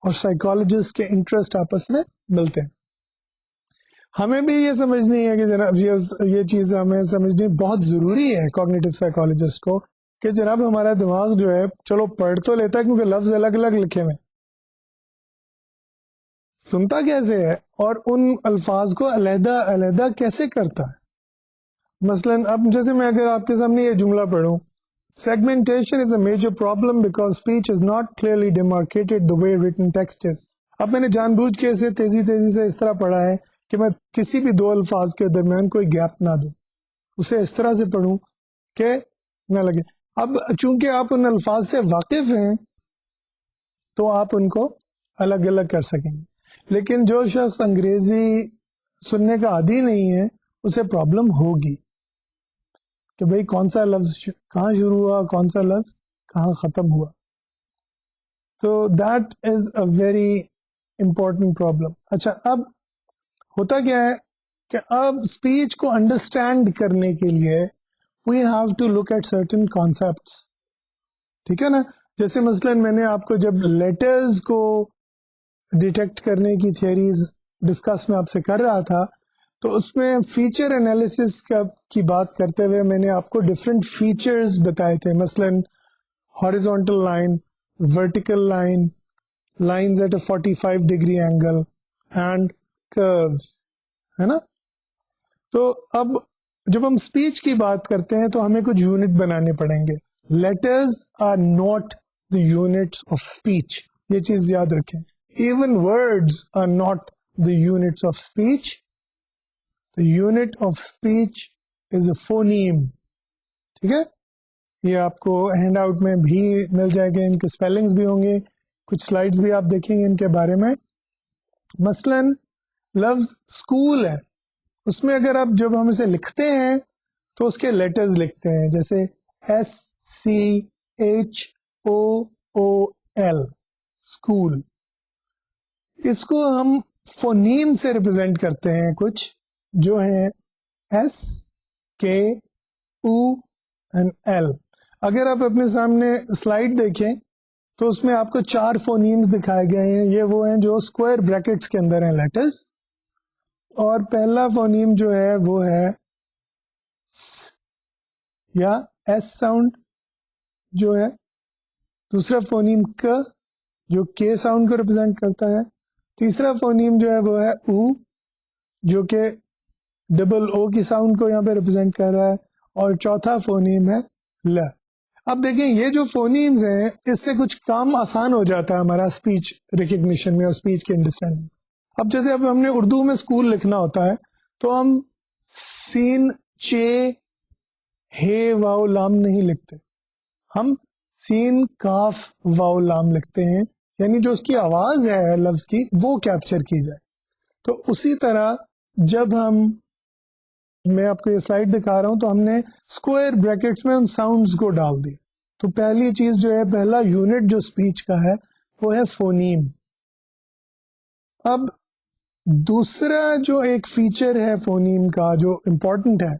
اور سائیکالوجسٹ کے انٹرسٹ آپس میں ملتے ہیں. ہمیں بھی یہ سمجھنی ہے کہ جناب یہ چیز ہمیں سمجھنی بہت ضروری ہے کوگنیٹو سائیکالوجسٹ کو کہ جناب ہمارا دماغ جو ہے چلو پڑھ تو لیتا ہے کیونکہ لفظ الگ الگ لکھے ہوئے, سنتا کیسے ہے اور ان الفاظ کو علیحدہ علیحدہ کیسے کرتا ہے. مثلا اب جیسے میں اگر آپ کے سامنے یہ جملہ پڑھوں, segmentation is a major problem because speech is not clearly demarcated the way written text is. اب میں نے جان بوجھ کے اسے تیزی سے اس طرح پڑھا ہے کہ میں کسی بھی دو الفاظ کے درمیان کوئی گیپ نہ دوں, اسے اس طرح سے پڑھوں کہ نہ لگے. اب چونکہ آپ ان الفاظ سے واقف ہیں تو آپ ان کو الگ الگ کر سکیں گے, لیکن جو شخص انگریزی سننے کا عادی نہیں ہے اسے پرابلم ہوگی کہ بھئی کون سا لفظ کہاں شروع ہوا, کون سا لفظ کہاں ختم ہوا. تو that is a very important problem. اچھا, اب ہوتا کیا ہے کہ اب اسپیچ کو انڈرسٹینڈ کرنے کے لیے we have to look at certain concepts. ٹھیک ہے نا. جیسے مثلا میں نے آپ کو جب لیٹرز کو ڈیٹیکٹ کرنے کی تھیوریز ڈسکس میں آپ سے کر رہا تھا تو اس میں فیچر انالیسس کی بات کرتے ہوئے میں نے آپ کو ڈفرینٹ فیچرز بتائے تھے. مثلا horizontal line, vertical line, lines at a 45 degree angle and curves, ہے نا. تو اب جب ہم اسپیچ کی بات کرتے ہیں تو ہمیں کچھ یونٹ بنانے پڑیں گے. Letters are not the units of speech. یہ چیز یاد رکھیں. Even words are not the units of speech. The unit of speech is a phoneme. ٹھیک ہے. یہ آپ کو ہینڈ آؤٹ میں بھی مل جائے گا, ان کے اسپیلنگس بھی ہوں گے, کچھ سلائڈس بھی آپ دیکھیں گے ان کے بارے میں. مثلا لفظ اسکول ہے, اس میں اگر آپ جب ہم اسے لکھتے ہیں تو اس کے لیٹرز لکھتے ہیں, جیسے SCHOOL اسکول. اس کو ہم فونیم سے ریپرزینٹ کرتے ہیں کچھ جو ہیں SKOL. اگر آپ اپنے سامنے سلائڈ دیکھیں تو اس میں آپ کو 4 فونیمز دکھائے گئے ہیں. یہ وہ ہیں جو اسکوائر بریکٹس کے اندر ہیں لیٹرز. اور پہلا فونیم جو ہے وہ ہے یا ایس ساؤنڈ جو ہے. دوسرا فونیم ک جو کے ساؤنڈ کو ریپرزینٹ کرتا ہے. تیسرا فونیم جو ہے وہ ہے او جو کہ ڈبل او کی ساؤنڈ کو یہاں پہ ریپرزینٹ کر رہا ہے. اور چوتھا فونیم ہے ل. اب دیکھیں یہ جو فونیمز ہیں اس سے کچھ کام آسان ہو جاتا ہے ہمارا اسپیچ ریکگنیشن میں اور اسپیچ کی انڈرسٹینڈنگ. اب جیسے اب ہم نے اردو میں اسکول لکھنا ہوتا ہے تو ہم سین چے ہے واؤ لام نہیں لکھتے, ہم سین کاف واو لام لکھتے ہیں, یعنی جو اس کی آواز ہے لفظ کی وہ کیپچر کی جائے. تو اسی طرح جب میں آپ کو یہ سلائڈ دکھا رہا ہوں تو ہم نے اسکوائر بریکٹس میں ان ساؤنڈز کو ڈال دیا. تو پہلی چیز جو ہے, پہلا یونٹ جو اسپیچ کا ہے وہ ہے فونیم. اب دوسرا جو ایک فیچر ہے فونیم کا جو امپورٹنٹ ہے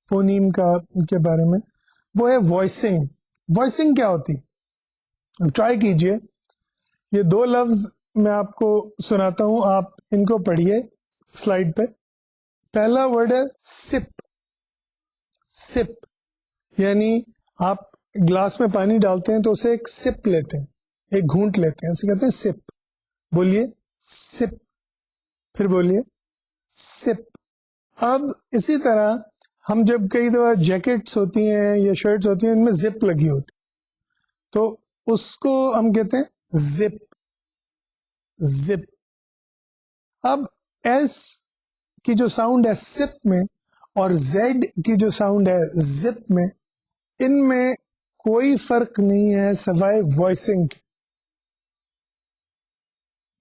فونیم کا کے بارے میں, وہ ہے وائسنگ. وائسنگ کیا ہوتی ہے؟ ٹرائی کیجئے, یہ دو لفظ میں آپ کو سناتا ہوں, آپ ان کو پڑھیے سلائڈ پہ. پہلا ورڈ ہے سپ. سپ یعنی آپ گلاس میں پانی ڈالتے ہیں تو اسے ایک سپ لیتے ہیں, ایک گھونٹ لیتے ہیں, اسے کہتے ہیں سپ. بولیے سپ, پھر بولیے سپ. اب اسی طرح ہم جب کئی دفعہ جیکٹس ہوتی ہیں یا شرٹس ہوتی ہیں ان میں زپ لگی ہوتی تو اس کو ہم کہتے ہیں زپ. زپ. اب ایس کی جو ساؤنڈ ہے سپ میں اور زیڈ کی جو ساؤنڈ ہے زپ میں, ان میں کوئی فرق نہیں ہے سوائے وائسنگ.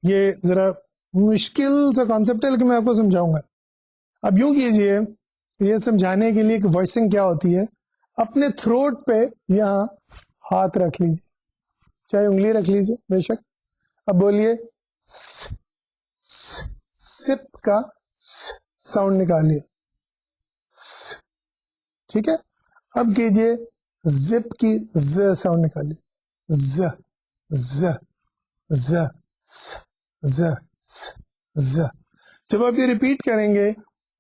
یہ ذرا مشکل سا کانسیپٹ ہے لیکن میں آپ کو سمجھاؤں گا. اب یوں کیجئے, یہ سمجھانے کے لیے کہ وائسنگ کیا ہوتی ہے, اپنے تھروٹ پہ یہاں ہاتھ رکھ لیجیے, چاہے انگلی رکھ لیجیے بے شک. اب بولیے سپ کا ساؤنڈ نکالیے, ٹھیک ہے. اب کیجئے زپ کی ز ساؤنڈ نکالیے, ز ز ز ز ز. جب آپ یہ ریپیٹ کریں گے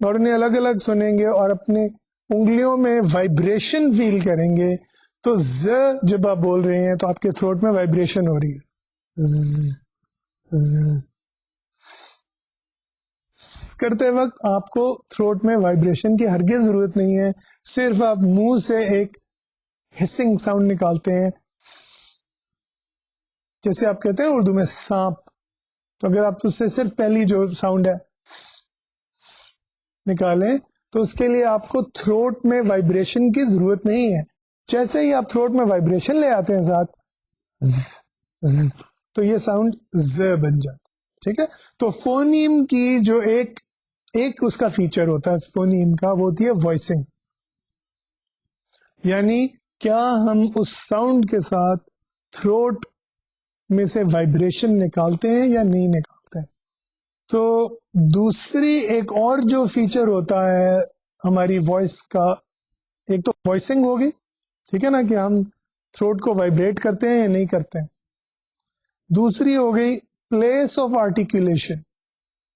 اور انہیں الگ الگ سنیں گے اور اپنے انگلیوں میں وائبریشن فیل کریں گے تو ز جب آپ بول رہے ہیں تو آپ کے تھروٹ میں وائبریشن ہو رہی ہے. کرتے وقت آپ کو تھروٹ میں وائبریشن کی ہرگز ضرورت نہیں ہے, صرف آپ منہ سے ایک ہسنگ ساؤنڈ نکالتے ہیں, جیسے آپ کہتے ہیں اردو میں سانپ. تو اگر آپ اس سے صرف پہلی جو ساؤنڈ ہے نکالیں تو اس کے لیے آپ کو تھروٹ میں وائبریشن کی ضرورت نہیں ہے. جیسے ہی آپ تھروٹ میں وائبریشن لے آتے ہیں ساتھ تو یہ ساؤنڈ ز بن جاتا. ٹھیک ہے. تو فونیم کی جو ایک اس کا فیچر ہوتا ہے فونیم کا, وہ ہوتی ہے وائسنگ. یعنی کیا ہم اس ساؤنڈ کے ساتھ تھروٹ میں سے وائبریشن نکالتے ہیں یا نہیں نکالتے ہیں. تو دوسری ایک اور جو فیچر ہوتا ہے ہماری وائس کا, ایک تو وائسنگ ہوگی, ٹھیک ہے نا, کہ ہم تھروٹ کو وائبریٹ کرتے ہیں یا نہیں کرتے ہیں. دوسری ہو گئی place of articulation.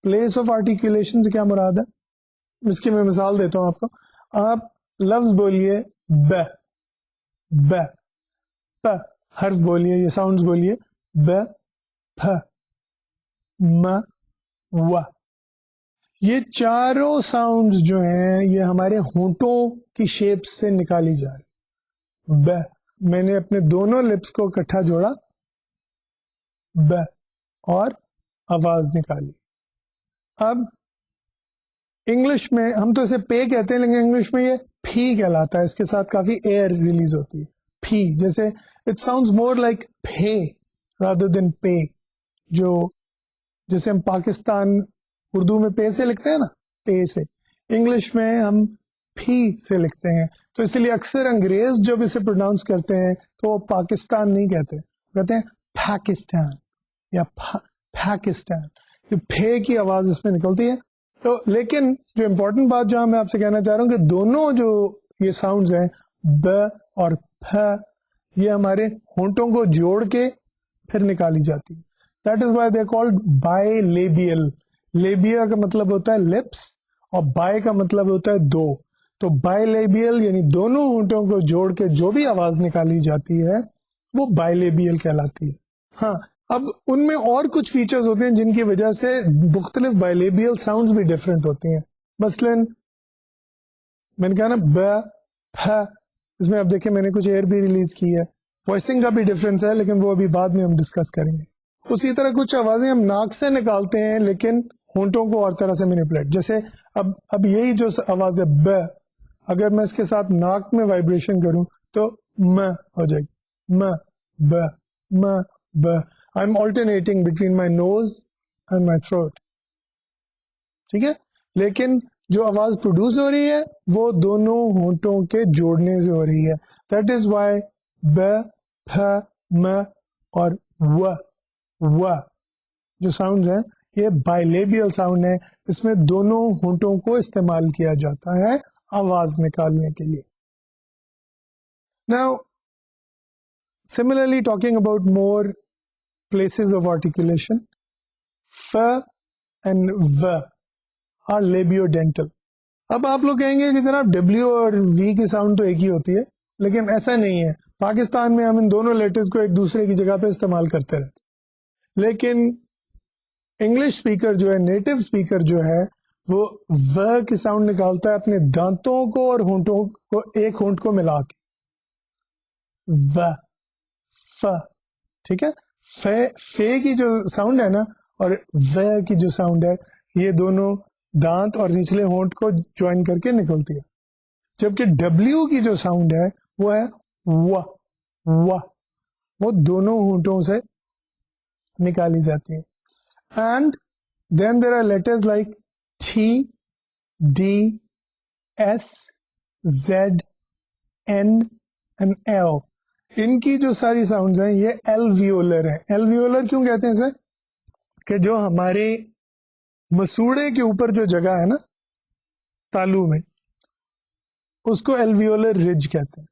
Place of articulation سے کیا مراد ہے, اس کی میں مثال دیتا ہوں آپ کو. آپ لفظ بولیے ب, ب پ حرف بولیے, یہ ساؤنڈز بولیے ب پ م و. یہ چاروں ساؤنڈز جو ہیں یہ ہمارے ہونٹوں کی شیپ سے نکالی جا رہی. ب, میں نے اپنے دونوں لپس کو اکٹھا جوڑا ب اور آواز نکالی. اب انگلش میں ہم تو اسے پے کہتے ہیں لیکن انگلش میں یہ پھی کہلاتا ہے, اس کے ساتھ کافی ایئر ریلیز ہوتی ہے. پھی جیسے it sounds more like pay rather than pay. جو جیسے ہم پاکستان اردو میں پے سے لکھتے ہیں نا, پے سے, انگلش میں ہم پھی سے لکھتے ہیں. تو اس لیے اکثر انگریز جب اسے پروناؤنس کرتے ہیں تو وہ پاکستان نہیں کہتے, کہتے ہیں پاکستان یا پاکستان. یہ پے کی آواز اس میں نکلتی ہے. تو لیکن جو امپورٹنٹ بات جو میں آپ سے کہنا چاہ رہا ہوں کہ دونوں جو یہ ساؤنڈز ہیں ب اور پ, یہ ہمارے ہونٹوں کو جوڑ کے پھر نکالی جاتی ہے. That is why they called bilabial. Labia کا مطلب ہوتا ہے لپس اور بائی کا مطلب ہوتا ہے دو. تو بائی لیبیل یعنی دونوں ہونٹوں کو جوڑ کے جو بھی آواز نکالی جاتی ہے وہ بائی لیبیل کہلاتی ہے. ہاں, اب ان میں اور کچھ فیچرز ہوتے ہیں جن کی وجہ سے مختلف بائی لیبیل ساؤنڈز بھی ڈفرینٹ ہوتی ہیں. مثلاً میں نے کہا نا ب پ, اس میں اب دیکھیں میں نے کچھ ایئر بھی ریلیز کی ہے. وائسنگ کا بھی ڈفرینس ہے لیکن وہ ابھی بعد میں ہم ڈسکس کریں گے. اسی طرح کچھ آوازیں ہم ناک سے نکالتے ہیں لیکن ہونٹوں کو اور طرح سے مینیپولیٹ. جیسے اب یہی جو آواز ہے ب, اگر میں اس کے ساتھ ناک میں وائبریشن کروں تو م ہو جائے گی. m, b, m, b. I'm alternating between my nose and my throat. ٹھیک ہے, لیکن جو آواز پروڈیوس ہو رہی ہے وہ دونوں ہونٹوں کے جوڑنے سے ہو رہی ہے. دیٹ از وائی ب, پھ, م اور و جو ساؤنڈ ہیں یہ بائیلیبیل ساؤنڈ ہے, اس میں دونوں ہونٹوں کو استعمال کیا جاتا ہے آواز نکالنے کے لیے. Now, similarly talking about more places of articulation, f and v are labiodental. اب آپ لوگ کہیں گے کہ جناب ڈبلیو اور وی کی ساؤنڈ تو ایک ہی ہوتی ہے, لیکن ایسا نہیں ہے. پاکستان میں ہم ان دونوں لیٹرز کو ایک دوسرے کی جگہ پہ استعمال کرتے رہتے, لیکن انگلش اسپیکر جو ہے, نیٹو اسپیکر جو ہے, وہ و کی ساؤنڈ نکالتا ہے اپنے دانتوں کو اور ہونٹوں کو ایک ہونٹ کو ملا کے, و, ف. ٹھیک ہے, فے کی جو ساؤنڈ ہے نا اور و کی جو ساؤنڈ ہے, یہ دونوں دانت اور نچلے ہونٹ کو جوائن کر کے نکلتی ہے, جبکہ ڈبلیو کی جو ساؤنڈ ہے وہ ہے و, وہ دونوں ہونٹوں سے نکالی جاتی ہے. And then there are letters like T, D, S, Z, N and L. ان کی جو ساری ساؤنڈز ہیں یہ ایلویولر ہیں. ایلویولر کیوں کہتے ہیں اسے؟ کہ جو ہمارے مسوڑے کے اوپر جو جگہ ہے نا تالو میں, اس کو ایلویولر رج کہتے ہیں.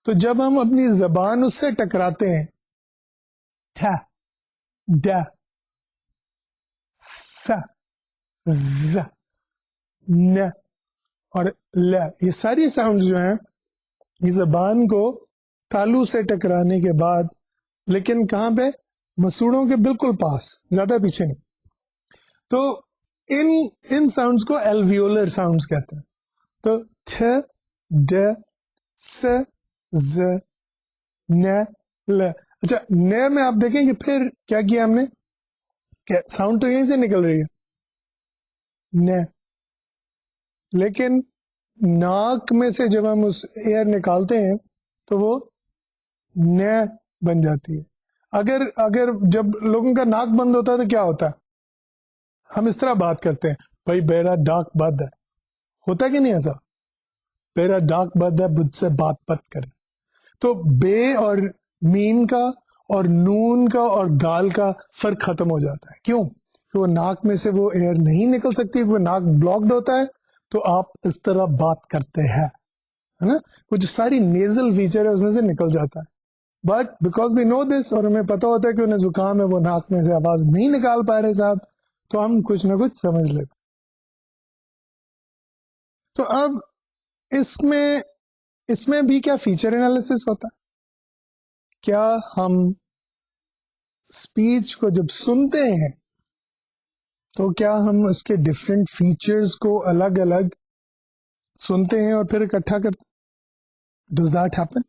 تو جب ہم اپنی زبان اس سے ٹکراتے ہیں, ٹھ, ڈ, س, ز, ن اور ل, یہ ساری ساؤنڈ جو ہیں یہ زبان کو تالو سے ٹکرانے کے بعد, لیکن کہاں پہ؟ مسوڑوں کے بالکل پاس, زیادہ پیچھے نہیں. تو ان ساؤنڈز کو ایلویولر ساؤنڈز کہتے ہیں. تو ٹھ, ڈ, س, ز, ن, ل. اچھا, ن میں آپ دیکھیں کہ پھر کیا کیا ہم نے, کہ ساؤنڈ تو یہیں سے نکل رہی ہے ن, لیکن ناک میں سے جب ہم اس ایئر نکالتے ہیں تو وہ ن بن جاتی ہے. اگر جب لوگوں کا ناک بند ہوتا ہے تو کیا ہوتا ہے؟ ہم اس طرح بات کرتے ہیں, بھائی بیرا ڈاک بد ہے, ہوتا کہ نہیں ایسا؟ بیرا ڈاک بد ہے, بدھ سے بات بت کرے. تو بے اور میم کا اور نون کا اور دال کا فرق ختم ہو جاتا ہے. کیوں؟ کہ وہ ناک میں سے وہ ایئر نہیں نکل سکتی, وہ ناک بلاکڈ ہوتا ہے, تو آپ اس طرح بات کرتے ہیں, ہے نا, وہ جو ساری نیزل فیچر ہے اس میں سے نکل جاتا ہے. بٹ بیکاز وی نو دس, اور ہمیں پتا ہوتا ہے کہ انہیں زکام ہے, وہ ناک میں سے آواز نہیں نکال پا رہے صاحب, تو ہم کچھ نہ کچھ سمجھ لیتے. تو اب اس میں بھی کیا فیچر انالیسس ہوتا ہے؟ کیا ہم اسپیچ کو جب سنتے ہیں تو کیا ہم اس کے ڈفرینٹ فیچرز کو الگ الگ سنتے ہیں اور پھر اکٹھا کرتے ہیں؟ Does that happen?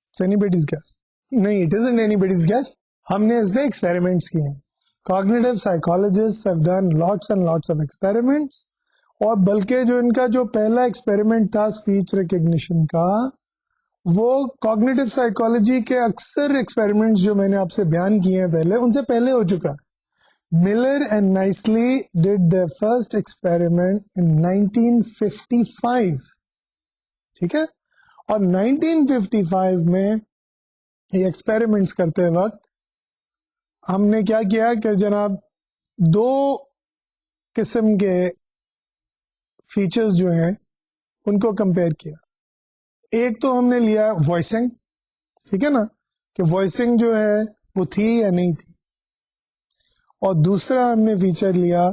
It's anybody's guess. نہیں, it isn't anybody's guess. ہم نے اس پہ ایکسپیریمنٹس کیے ہیں. Cognitive psychologists have done lots and lots of experiments. اور بلکہ جو ان کا جو پہلا ایکسپیریمنٹ تھا اسپیچ ریکگنیشن کا, وہ کوگنیٹو سائیکالوجی کے اکثر ایکسپیریمنٹس جو میں نے آپ سے بیان کیے ہیں پہلے, ان سے پہلے ہو چکا. Miller and Nicely did their first experiment in 1955. ٹھیک ہے, اور 1955 میں یہ ایکسپیریمنٹس کرتے وقت ہم نے کیا کیا کہ جناب دو قسم کے فیچرز جو ہیں ان کو کمپیئر کیا. ایک تو ہم نے لیا وائسنگ, ٹھیک ہے نا, کہ وائسنگ جو ہے وہ تھی یا نہیں تھی, اور دوسرا ہم نے فیچر لیا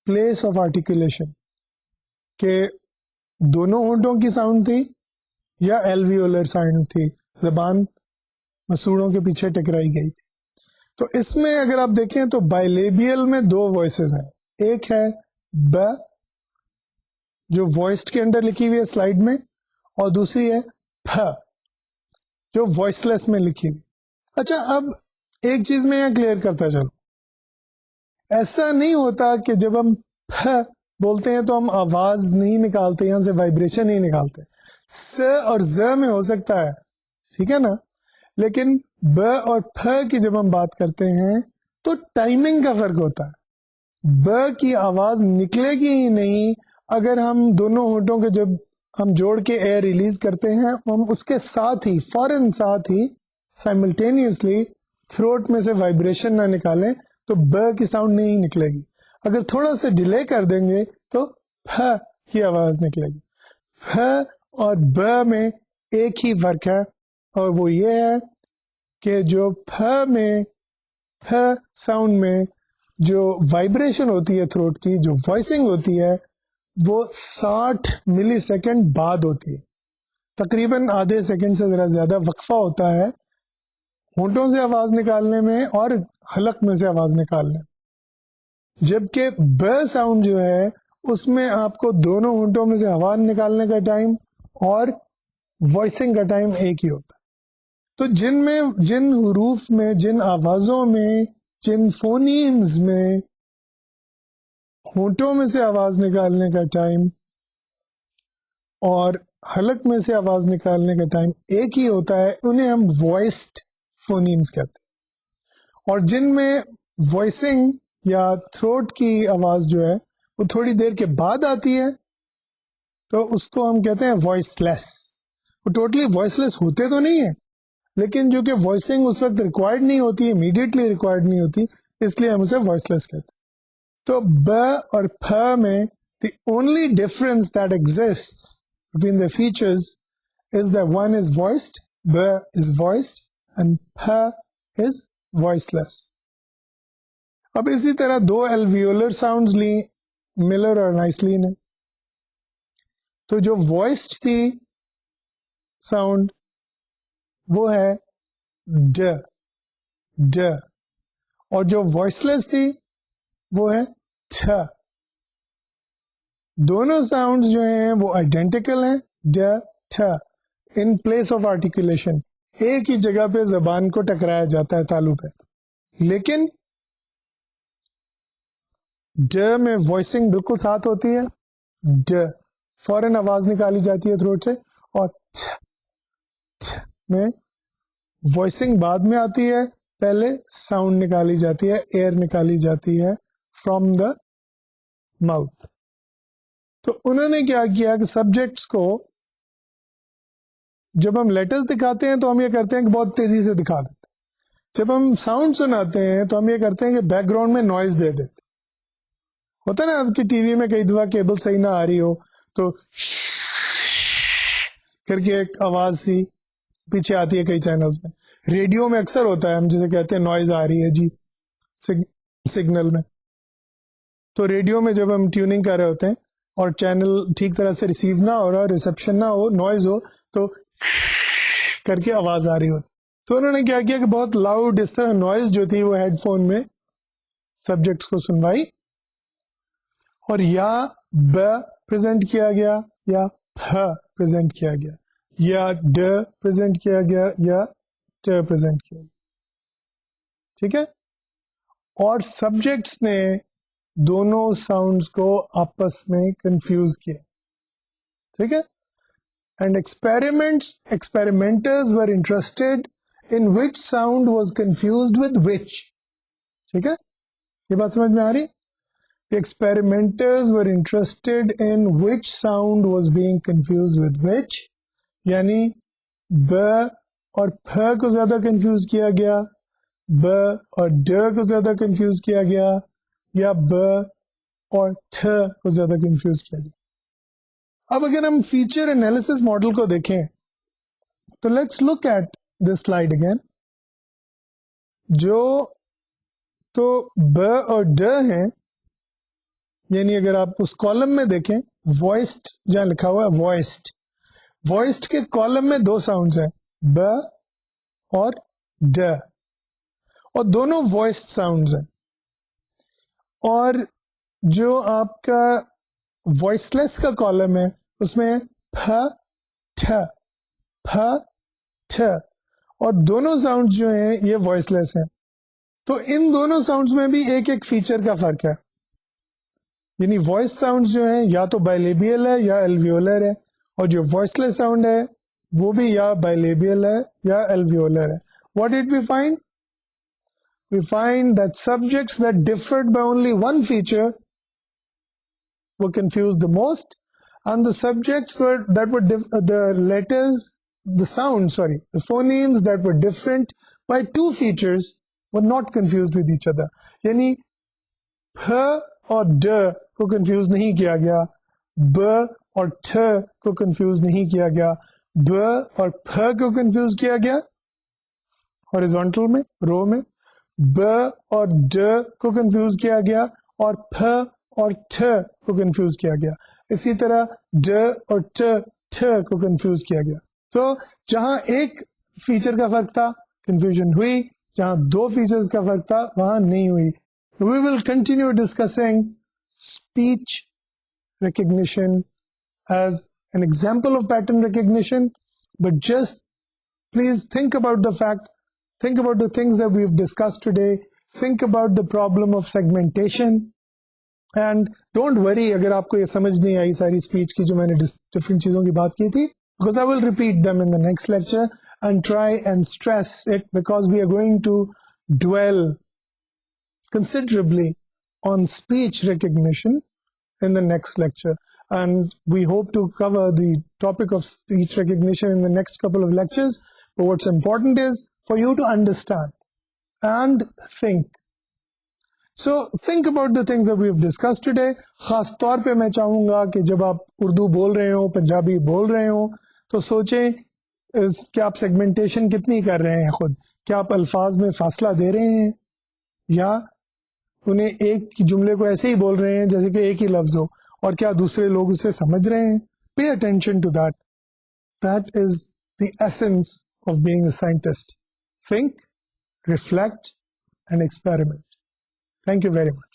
پلیس آف آرٹیکولیشن, کہ دونوں ہونٹوں کی ساؤنڈ تھی یا ایلویولر ساؤنڈ تھی, زبان مسوڑوں کے پیچھے ٹکرائی گئی تھی. تو اس میں اگر آپ دیکھیں تو بائیلیبیل میں دو وائسز ہیں, ایک ہے ب جو وائسڈ کے اندر لکھی ہوئی ہے سلائیڈ میں, اور دوسری ہے پھ جو وائس لیس میں لکھی ہوئی. اچھا, اب ایک چیز میں یہاں کلیئر کرتا چلوں, ایسا نہیں ہوتا کہ جب ہم پھ بولتے ہیں تو ہم آواز نہیں نکالتے, یہاں سے وائبریشن نہیں نکالتے. س اور ز میں ہو سکتا ہے, ٹھیک ہے نا, لیکن ب اور پھ کی جب ہم بات کرتے ہیں تو ٹائمنگ کا فرق ہوتا ہے. ب کی آواز نکلے گی ہی نہیں اگر ہم دونوں ہونٹوں کے جب ہم جوڑ کے ایئر ریلیز کرتے ہیں, ہم اس کے ساتھ ہی فوراً ساتھ ہی سائملٹینیسلی تھروٹ میں سے وائبریشن نہ نکالیں تو ب کی ساؤنڈ نہیں نکلے گی. اگر تھوڑا سا ڈیلے کر دیں گے تو پھ کی آواز نکلے گی. پھ اور ب میں ایک ہی فرق ہے, اور وہ یہ ہے کہ جو پھ میں, پھ ساؤنڈ میں جو وائبریشن ہوتی ہے تھروٹ کی, جو وائسنگ ہوتی ہے, وہ 60 ملی سیکنڈ بعد ہوتی ہے. تقریباً آدھے سیکنڈ سے ذرا زیادہ وقفہ ہوتا ہے ہونٹوں سے آواز نکالنے میں اور حلق میں سے آواز نکالنے میں. جبکہ ب ساؤنڈ جو ہے اس میں آپ کو دونوں ہونٹوں میں سے آواز نکالنے کا ٹائم اور وائسنگ کا ٹائم ایک ہی ہوتا ہے. تو جن حروف میں, جن آوازوں میں, جن فونیمز میں ہونٹوں میں سے آواز نکالنے کا ٹائم اور حلق میں سے آواز نکالنے کا ٹائم ایک ہی ہوتا ہے, انہیں ہم وائسڈ فونیمز کہتے ہیں. اور جن میں وائسنگ یا تھروٹ کی آواز جو ہے وہ تھوڑی دیر کے بعد آتی ہے تو اس کو ہم کہتے ہیں وائس لیس. وہ ٹوٹلی وائس لیس ہوتے تو نہیں ہیں, لیکن جو کہ وائسنگ اس وقت ریکوائرڈ نہیں ہوتی, امیڈیٹلی ریکوائرڈ نہیں ہوتی, اس لیے ہم اسے وائس لیس کہتے ہیں. تو ب اور پھ میں the only difference that exists between the features is that one is voiced, ب is voiced and پھ is voiceless. اب اسی طرح دو الویولر ساؤنڈز لی, ملر اور نائسلی نے. تو جو وائسڈ تھی ساؤنڈ وہ ہے ڈ, ڈ, اور جو وائس لیس تھی وہ ہے ٹھ. دونوں ساؤنڈ جو ہیں وہ آئیڈینٹیکل ہیں, ڈ ٹھ, ان پلیس آف آرٹیکولیشن, ایک ہی جگہ پہ زبان کو ٹکرایا جاتا ہے تالو پہ. لیکن ڈ میں وائسنگ بالکل ساتھ ہوتی ہے, ڈ فوراً آواز نکالی جاتی ہے تھروٹ سے, اور ٹھ میں وائسنگ بعد میں آتی ہے, پہلے ساؤنڈ نکالی جاتی ہے, ایئر نکالی جاتی ہے فرام دا ماؤتھ. تو انہوں نے کیا کیا کہ سبجیکٹس کو جب ہم لیٹرز دکھاتے ہیں تو ہم یہ کرتے ہیں کہ بہت تیزی سے دکھا دیتے ہیں. جب ہم ساؤنڈ سناتے ہیں تو ہم یہ کرتے ہیں کہ بیک گراؤنڈ میں نوائز دے دیتے. ہوتا نا آپ کی ٹی وی میں کئی دفعہ کیبل صحیح نہ آ رہی ہو تو کر کے ایک آواز سی پیچھے آتی ہے کئی چینلز میں. ریڈیو میں اکثر ہوتا ہے, ہم جسے کہتے ہیں نوائز آ رہی ہے جی سگنل میں. تو ریڈیو میں جب ہم ٹیوننگ کر رہے ہوتے ہیں اور چینل ٹھیک طرح سے ریسیو نہ ہو رہا, ریسپشن نہ ہو, نوائز ہو, تو کر کے آواز آ رہی ہوتی. تو انہوں نے کیا کیا کہ بہت لاؤڈ اس طرح نوائز جو تھی وہ ہیڈ فون میں سبجیکٹس کو سنوائی, اور یا ب پریزنٹ کیا گیا یا پھ پریزنٹ کیا گیا یا ڈ پریزنٹ کیا گیا یا ٹ پریزنٹ کیا گیا. ٹھیک ہے, اور سبجیکٹس نے دونوں ساؤنڈز کو آپس میں کنفیوز کیا. ٹھیک ہے, and experimenters were interested in which sound was confused with which. ٹھیک ہے, یہ بات سمجھ میں آ رہی؟ The experimenters were interested in which sound was being confused with which, یعنی ب اور پھ کو زیادہ کنفیوز کیا گیا, ب اور ڈ کو زیادہ کنفیوز کیا گیا, یا ب اور ٹھ کو زیادہ کنفیوز کیا گیا. اب اگر ہم فیچر انالیسس ماڈل کو دیکھیں تو let's look at this slide again. جو تو ب اور ڈ ہیں, یعنی اگر آپ اس کالم میں دیکھیں وائسڈ جہاں لکھا ہوا ہے وائسڈ, وائسڈ کے کالم میں دو ساؤنڈز ہیں, ب اور ڈ, اور دونوں وائسڈ ساؤنڈز ہیں. اور جو آپ کا وائس لیس کا کالم ہے اس میں پھ ٹھ, پھ ٹھ, اور دونوں ساؤنڈ جو ہیں یہ وائس لیس ہیں. تو ان دونوں ساؤنڈز میں بھی ایک ایک فیچر کا فرق ہے, یعنی وائس ساؤنڈز جو ہیں یا تو بائیلیبیل ہے یا الویولر ہے, اور جو voiceless sound ہے وہ بھی یا bilabial ہے یا alveolar ہے. What did we find? We find that subjects that differed by only one feature were confused the most, and the subjects the phonemes that were different by two features were not confused with each other. یعنی پھ اور ڈ کو confuse نہیں کیا گیا, ب اور ٹھ کو کنفیوز نہیں کیا گیا, ب اور پھ کو کنفیوز کیا گیا ہاریزونٹل میں, رو میں, ب اور ڈ کو کنفیوز کیا گیا, اور پھ اور ٹھ کو کنفیوز کیا گیا. اسی طرح ڈ اور ٹھ کو کنفیوز کیا گیا. تو جہاں ایک فیچر کا فرق تھا کنفیوژن ہوئی, جہاں دو فیچرز کا فرق تھا وہاں نہیں ہوئی. We will continue discussing speech recognition as an example of pattern recognition, but just please think about the things that we've discussed today. Think about the problem of segmentation. And don't worry اگر آپ کو یہ سمجھ نہیں آئی ساری speech کی جو میں نے ڈفرینٹ چیزوں کی بات کی تھی, because I will repeat them in the next lecture and try and stress it, because we are going to dwell considerably on speech recognition in the next lecture, and we hope to cover the topic of speech recognition in the next couple of lectures. But what's important is for you to understand and think. So think about the things that we've discussed today. خاص طور پہ میں چاہوں گا کہ جب آپ اردو بول رہے ہوں, پنجابی بول رہے ہوں, تو سوچیں کہ آپ سیگمنٹیشن کتنی کر رہے ہیں خود. کیا آپ الفاظ میں فاصلہ دے رہے ہیں یا انہیں ایک جملے کو ایسے ہی بول رہے ہیں جیسے کہ ایک ہی لفظ ہو, اور کیا دوسرے لوگ اسے سمجھ رہے ہیں. Pay attention to that. That is the essence of being a scientist. Think, reflect, and experiment. Thank you very much.